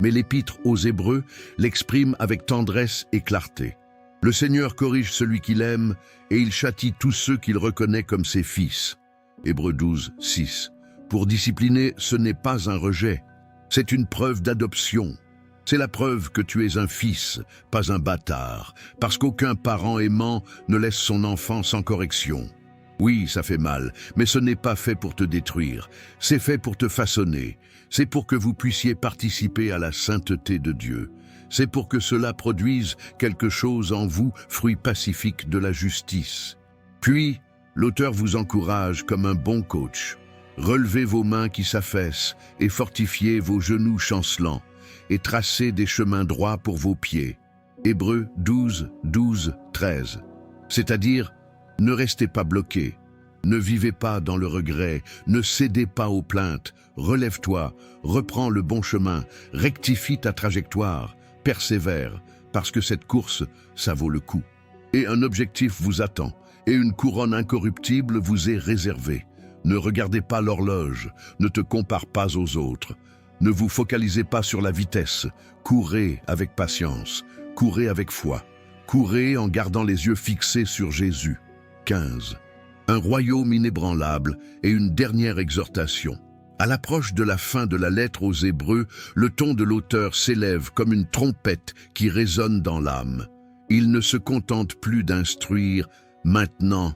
Mais l'Épître aux Hébreux l'exprime avec tendresse et clarté. Le Seigneur corrige celui qu'il aime et il châtie tous ceux qu'il reconnaît comme ses fils. Hébreux 12, 6. Pour discipliner, ce n'est pas un rejet, c'est une preuve d'adoption. C'est la preuve que tu es un fils, pas un bâtard, parce qu'aucun parent aimant ne laisse son enfant sans correction. Oui, ça fait mal, mais ce n'est pas fait pour te détruire, c'est fait pour te façonner, c'est pour que vous puissiez participer à la sainteté de Dieu. C'est pour que cela produise quelque chose en vous, fruit pacifique de la justice. Puis, l'auteur vous encourage comme un bon coach. Relevez vos mains qui s'affaissent et fortifiez vos genoux chancelants et tracez des chemins droits pour vos pieds. Hébreux 12, 12, 13. C'est-à-dire, ne restez pas bloqués, ne vivez pas dans le regret, ne cédez pas aux plaintes, relève-toi, reprends le bon chemin, rectifie ta trajectoire. Persévère, parce que cette course, ça vaut le coup. Et un objectif vous attend, et une couronne incorruptible vous est réservée. Ne regardez pas l'horloge, ne te compare pas aux autres. Ne vous focalisez pas sur la vitesse, courez avec patience, courez avec foi. Courez en gardant les yeux fixés sur Jésus. 15. Un royaume inébranlable et une dernière exhortation. À l'approche de la fin de la lettre aux Hébreux, le ton de l'auteur s'élève comme une trompette qui résonne dans l'âme. Il ne se contente plus d'instruire, maintenant,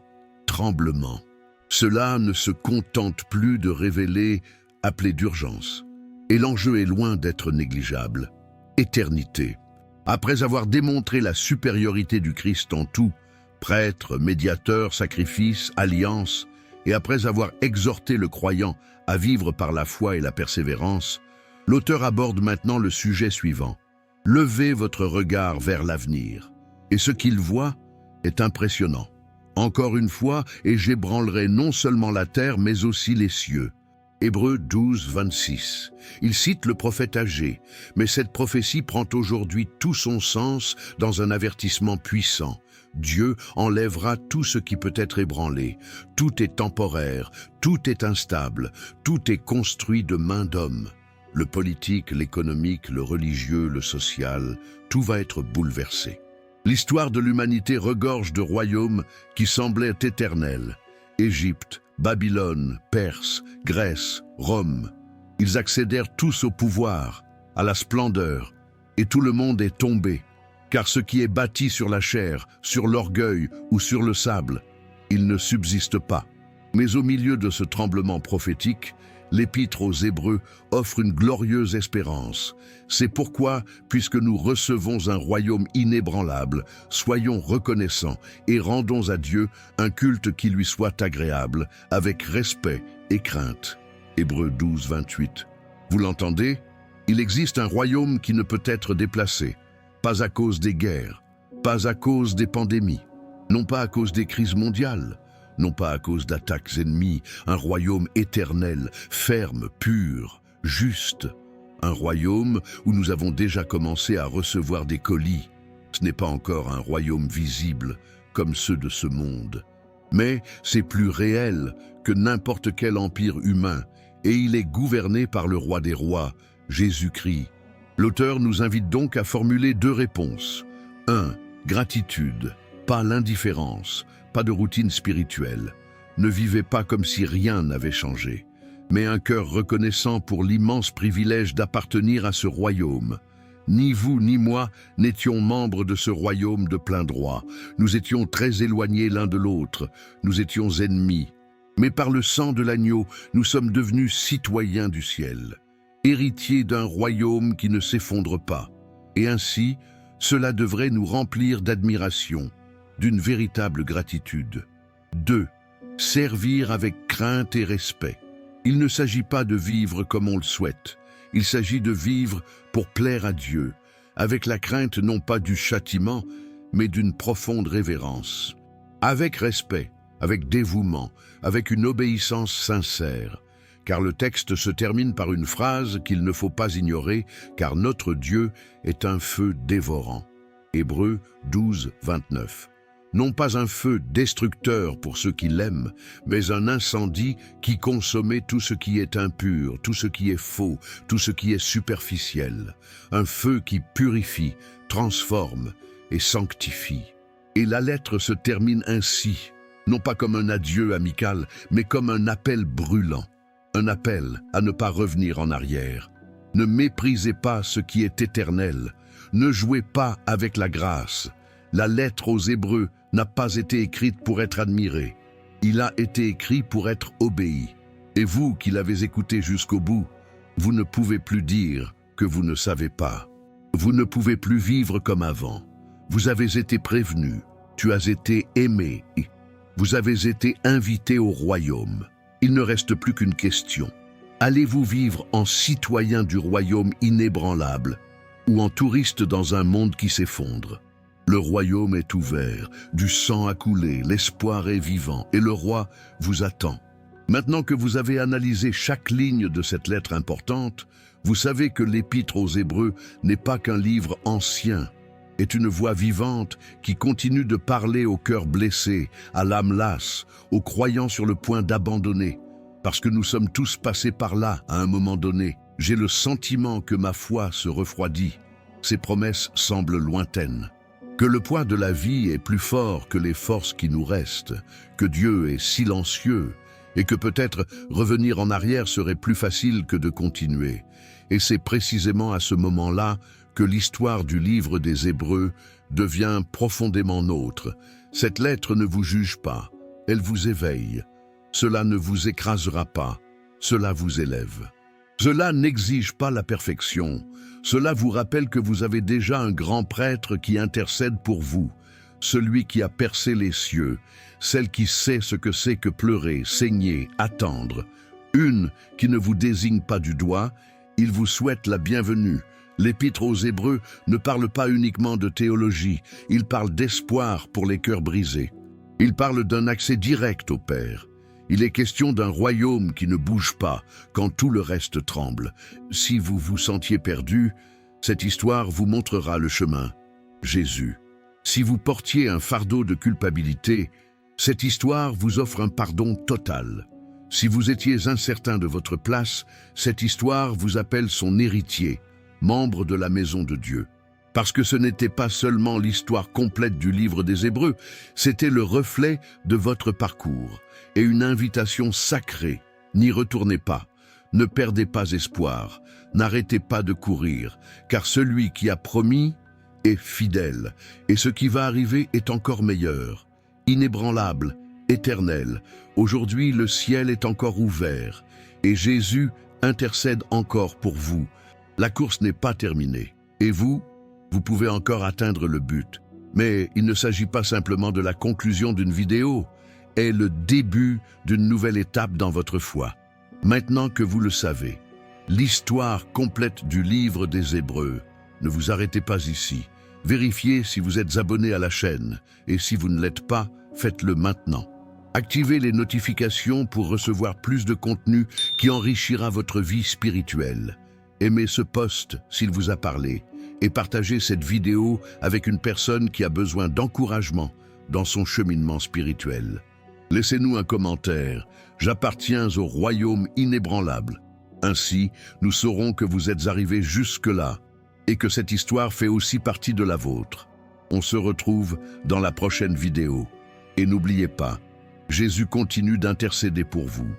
tremblement. Cela ne se contente plus de révéler, appelé d'urgence. Et l'enjeu est loin d'être négligeable. Éternité. Après avoir démontré la supériorité du Christ en tout, prêtre, médiateur, sacrifice, alliance, et après avoir exhorté le croyant à vivre par la foi et la persévérance, l'auteur aborde maintenant le sujet suivant. Levez votre regard vers l'avenir. Et ce qu'il voit est impressionnant. Encore une fois, et j'ébranlerai non seulement la terre, mais aussi les cieux. Hébreux 12, 26. Il cite le prophète Agé, mais cette prophétie prend aujourd'hui tout son sens dans un avertissement puissant. Dieu enlèvera tout ce qui peut être ébranlé. Tout est temporaire, tout est instable, tout est construit de main d'homme. Le politique, l'économique, le religieux, le social, tout va être bouleversé. L'histoire de l'humanité regorge de royaumes qui semblaient éternels. Égypte, Babylone, Perse, Grèce, Rome. Ils accédèrent tous au pouvoir, à la splendeur, et tout le monde est tombé. Car ce qui est bâti sur la chair, sur l'orgueil ou sur le sable, il ne subsiste pas. Mais au milieu de ce tremblement prophétique, l'Épître aux Hébreux offre une glorieuse espérance. C'est pourquoi, puisque nous recevons un royaume inébranlable, soyons reconnaissants et rendons à Dieu un culte qui lui soit agréable, avec respect et crainte. Hébreux 12, 28. Vous l'entendez? Il existe un royaume qui ne peut être déplacé, pas à cause des guerres, pas à cause des pandémies, non pas à cause des crises mondiales, non pas à cause d'attaques ennemies, un royaume éternel, ferme, pur, juste. Un royaume où nous avons déjà commencé à recevoir des colis. Ce n'est pas encore un royaume visible comme ceux de ce monde. Mais c'est plus réel que n'importe quel empire humain et il est gouverné par le roi des rois, Jésus-Christ. L'auteur nous invite donc à formuler 2 réponses. 1. Gratitude, pas l'indifférence, pas de routine spirituelle. Ne vivez pas comme si rien n'avait changé, mais un cœur reconnaissant pour l'immense privilège d'appartenir à ce royaume. Ni vous ni moi n'étions membres de ce royaume de plein droit. Nous étions très éloignés l'un de l'autre, nous étions ennemis. Mais par le sang de l'agneau, nous sommes devenus citoyens du ciel, héritiers d'un royaume qui ne s'effondre pas. Et ainsi, cela devrait nous remplir d'admiration, d'une véritable gratitude. 2. Servir avec crainte et respect. Il ne s'agit pas de vivre comme on le souhaite. Il s'agit de vivre pour plaire à Dieu, avec la crainte non pas du châtiment, mais d'une profonde révérence. Avec respect, avec dévouement, avec une obéissance sincère. Car le texte se termine par une phrase qu'il ne faut pas ignorer, car notre Dieu est un feu dévorant. Hébreux 12, 29. Non pas un feu destructeur pour ceux qui l'aiment, mais un incendie qui consommait tout ce qui est impur, tout ce qui est faux, tout ce qui est superficiel. Un feu qui purifie, transforme et sanctifie. Et la lettre se termine ainsi, non pas comme un adieu amical, mais comme un appel brûlant. Un appel à ne pas revenir en arrière. Ne méprisez pas ce qui est éternel. Ne jouez pas avec la grâce. La lettre aux Hébreux n'a pas été écrite pour être admirée. Il a été écrit pour être obéi. Et vous qui l'avez écouté jusqu'au bout, vous ne pouvez plus dire que vous ne savez pas. Vous ne pouvez plus vivre comme avant. Vous avez été prévenu. Tu as été aimé. Vous avez été invité au royaume. Il ne reste plus qu'une question. Allez-vous vivre en citoyen du royaume inébranlable ou en touriste dans un monde qui s'effondre? Le royaume est ouvert, du sang a coulé, l'espoir est vivant et le roi vous attend. Maintenant que vous avez analysé chaque ligne de cette lettre importante, vous savez que l'Épître aux Hébreux n'est pas qu'un livre ancien, est une voix vivante qui continue de parler au cœur blessé, à l'âme lasse, aux croyants sur le point d'abandonner. Parce que nous sommes tous passés par là à un moment donné, j'ai le sentiment que ma foi se refroidit. Ces promesses semblent lointaines. Que le poids de la vie est plus fort que les forces qui nous restent, que Dieu est silencieux et que peut-être revenir en arrière serait plus facile que de continuer. Et c'est précisément à ce moment-là que l'histoire du livre des Hébreux devient profondément nôtre. Cette lettre ne vous juge pas, elle vous éveille. Cela ne vous écrasera pas, cela vous élève. Cela n'exige pas la perfection. Cela vous rappelle que vous avez déjà un grand prêtre qui intercède pour vous, celui qui a percé les cieux, celle qui sait ce que c'est que pleurer, saigner, attendre. Une qui ne vous désigne pas du doigt, il vous souhaite la bienvenue. L'Épître aux Hébreux ne parle pas uniquement de théologie, il parle d'espoir pour les cœurs brisés. Il parle d'un accès direct au Père. Il est question d'un royaume qui ne bouge pas quand tout le reste tremble. Si vous vous sentiez perdu, cette histoire vous montrera le chemin. Jésus. Si vous portiez un fardeau de culpabilité, cette histoire vous offre un pardon total. Si vous étiez incertain de votre place, cette histoire vous appelle son héritier, membre de la maison de Dieu. Parce que ce n'était pas seulement l'histoire complète du livre des Hébreux, c'était le reflet de votre parcours et une invitation sacrée. N'y retournez pas, ne perdez pas espoir, n'arrêtez pas de courir, car celui qui a promis est fidèle, et ce qui va arriver est encore meilleur, inébranlable, éternel. Aujourd'hui, le ciel est encore ouvert, et Jésus intercède encore pour vous. La course n'est pas terminée, et vous pouvez encore atteindre le but. Mais il ne s'agit pas simplement de la conclusion d'une vidéo, est le début d'une nouvelle étape dans votre foi. Maintenant que vous le savez, l'histoire complète du livre des Hébreux, ne vous arrêtez pas ici. Vérifiez si vous êtes abonné à la chaîne, et si vous ne l'êtes pas, faites-le maintenant. Activez les notifications pour recevoir plus de contenu qui enrichira votre vie spirituelle. Aimez ce post s'il vous a parlé, et partagez cette vidéo avec une personne qui a besoin d'encouragement dans son cheminement spirituel. Laissez-nous un commentaire. J'appartiens au royaume inébranlable. Ainsi, nous saurons que vous êtes arrivés jusque-là et que cette histoire fait aussi partie de la vôtre. On se retrouve dans la prochaine vidéo. Et n'oubliez pas, Jésus continue d'intercéder pour vous.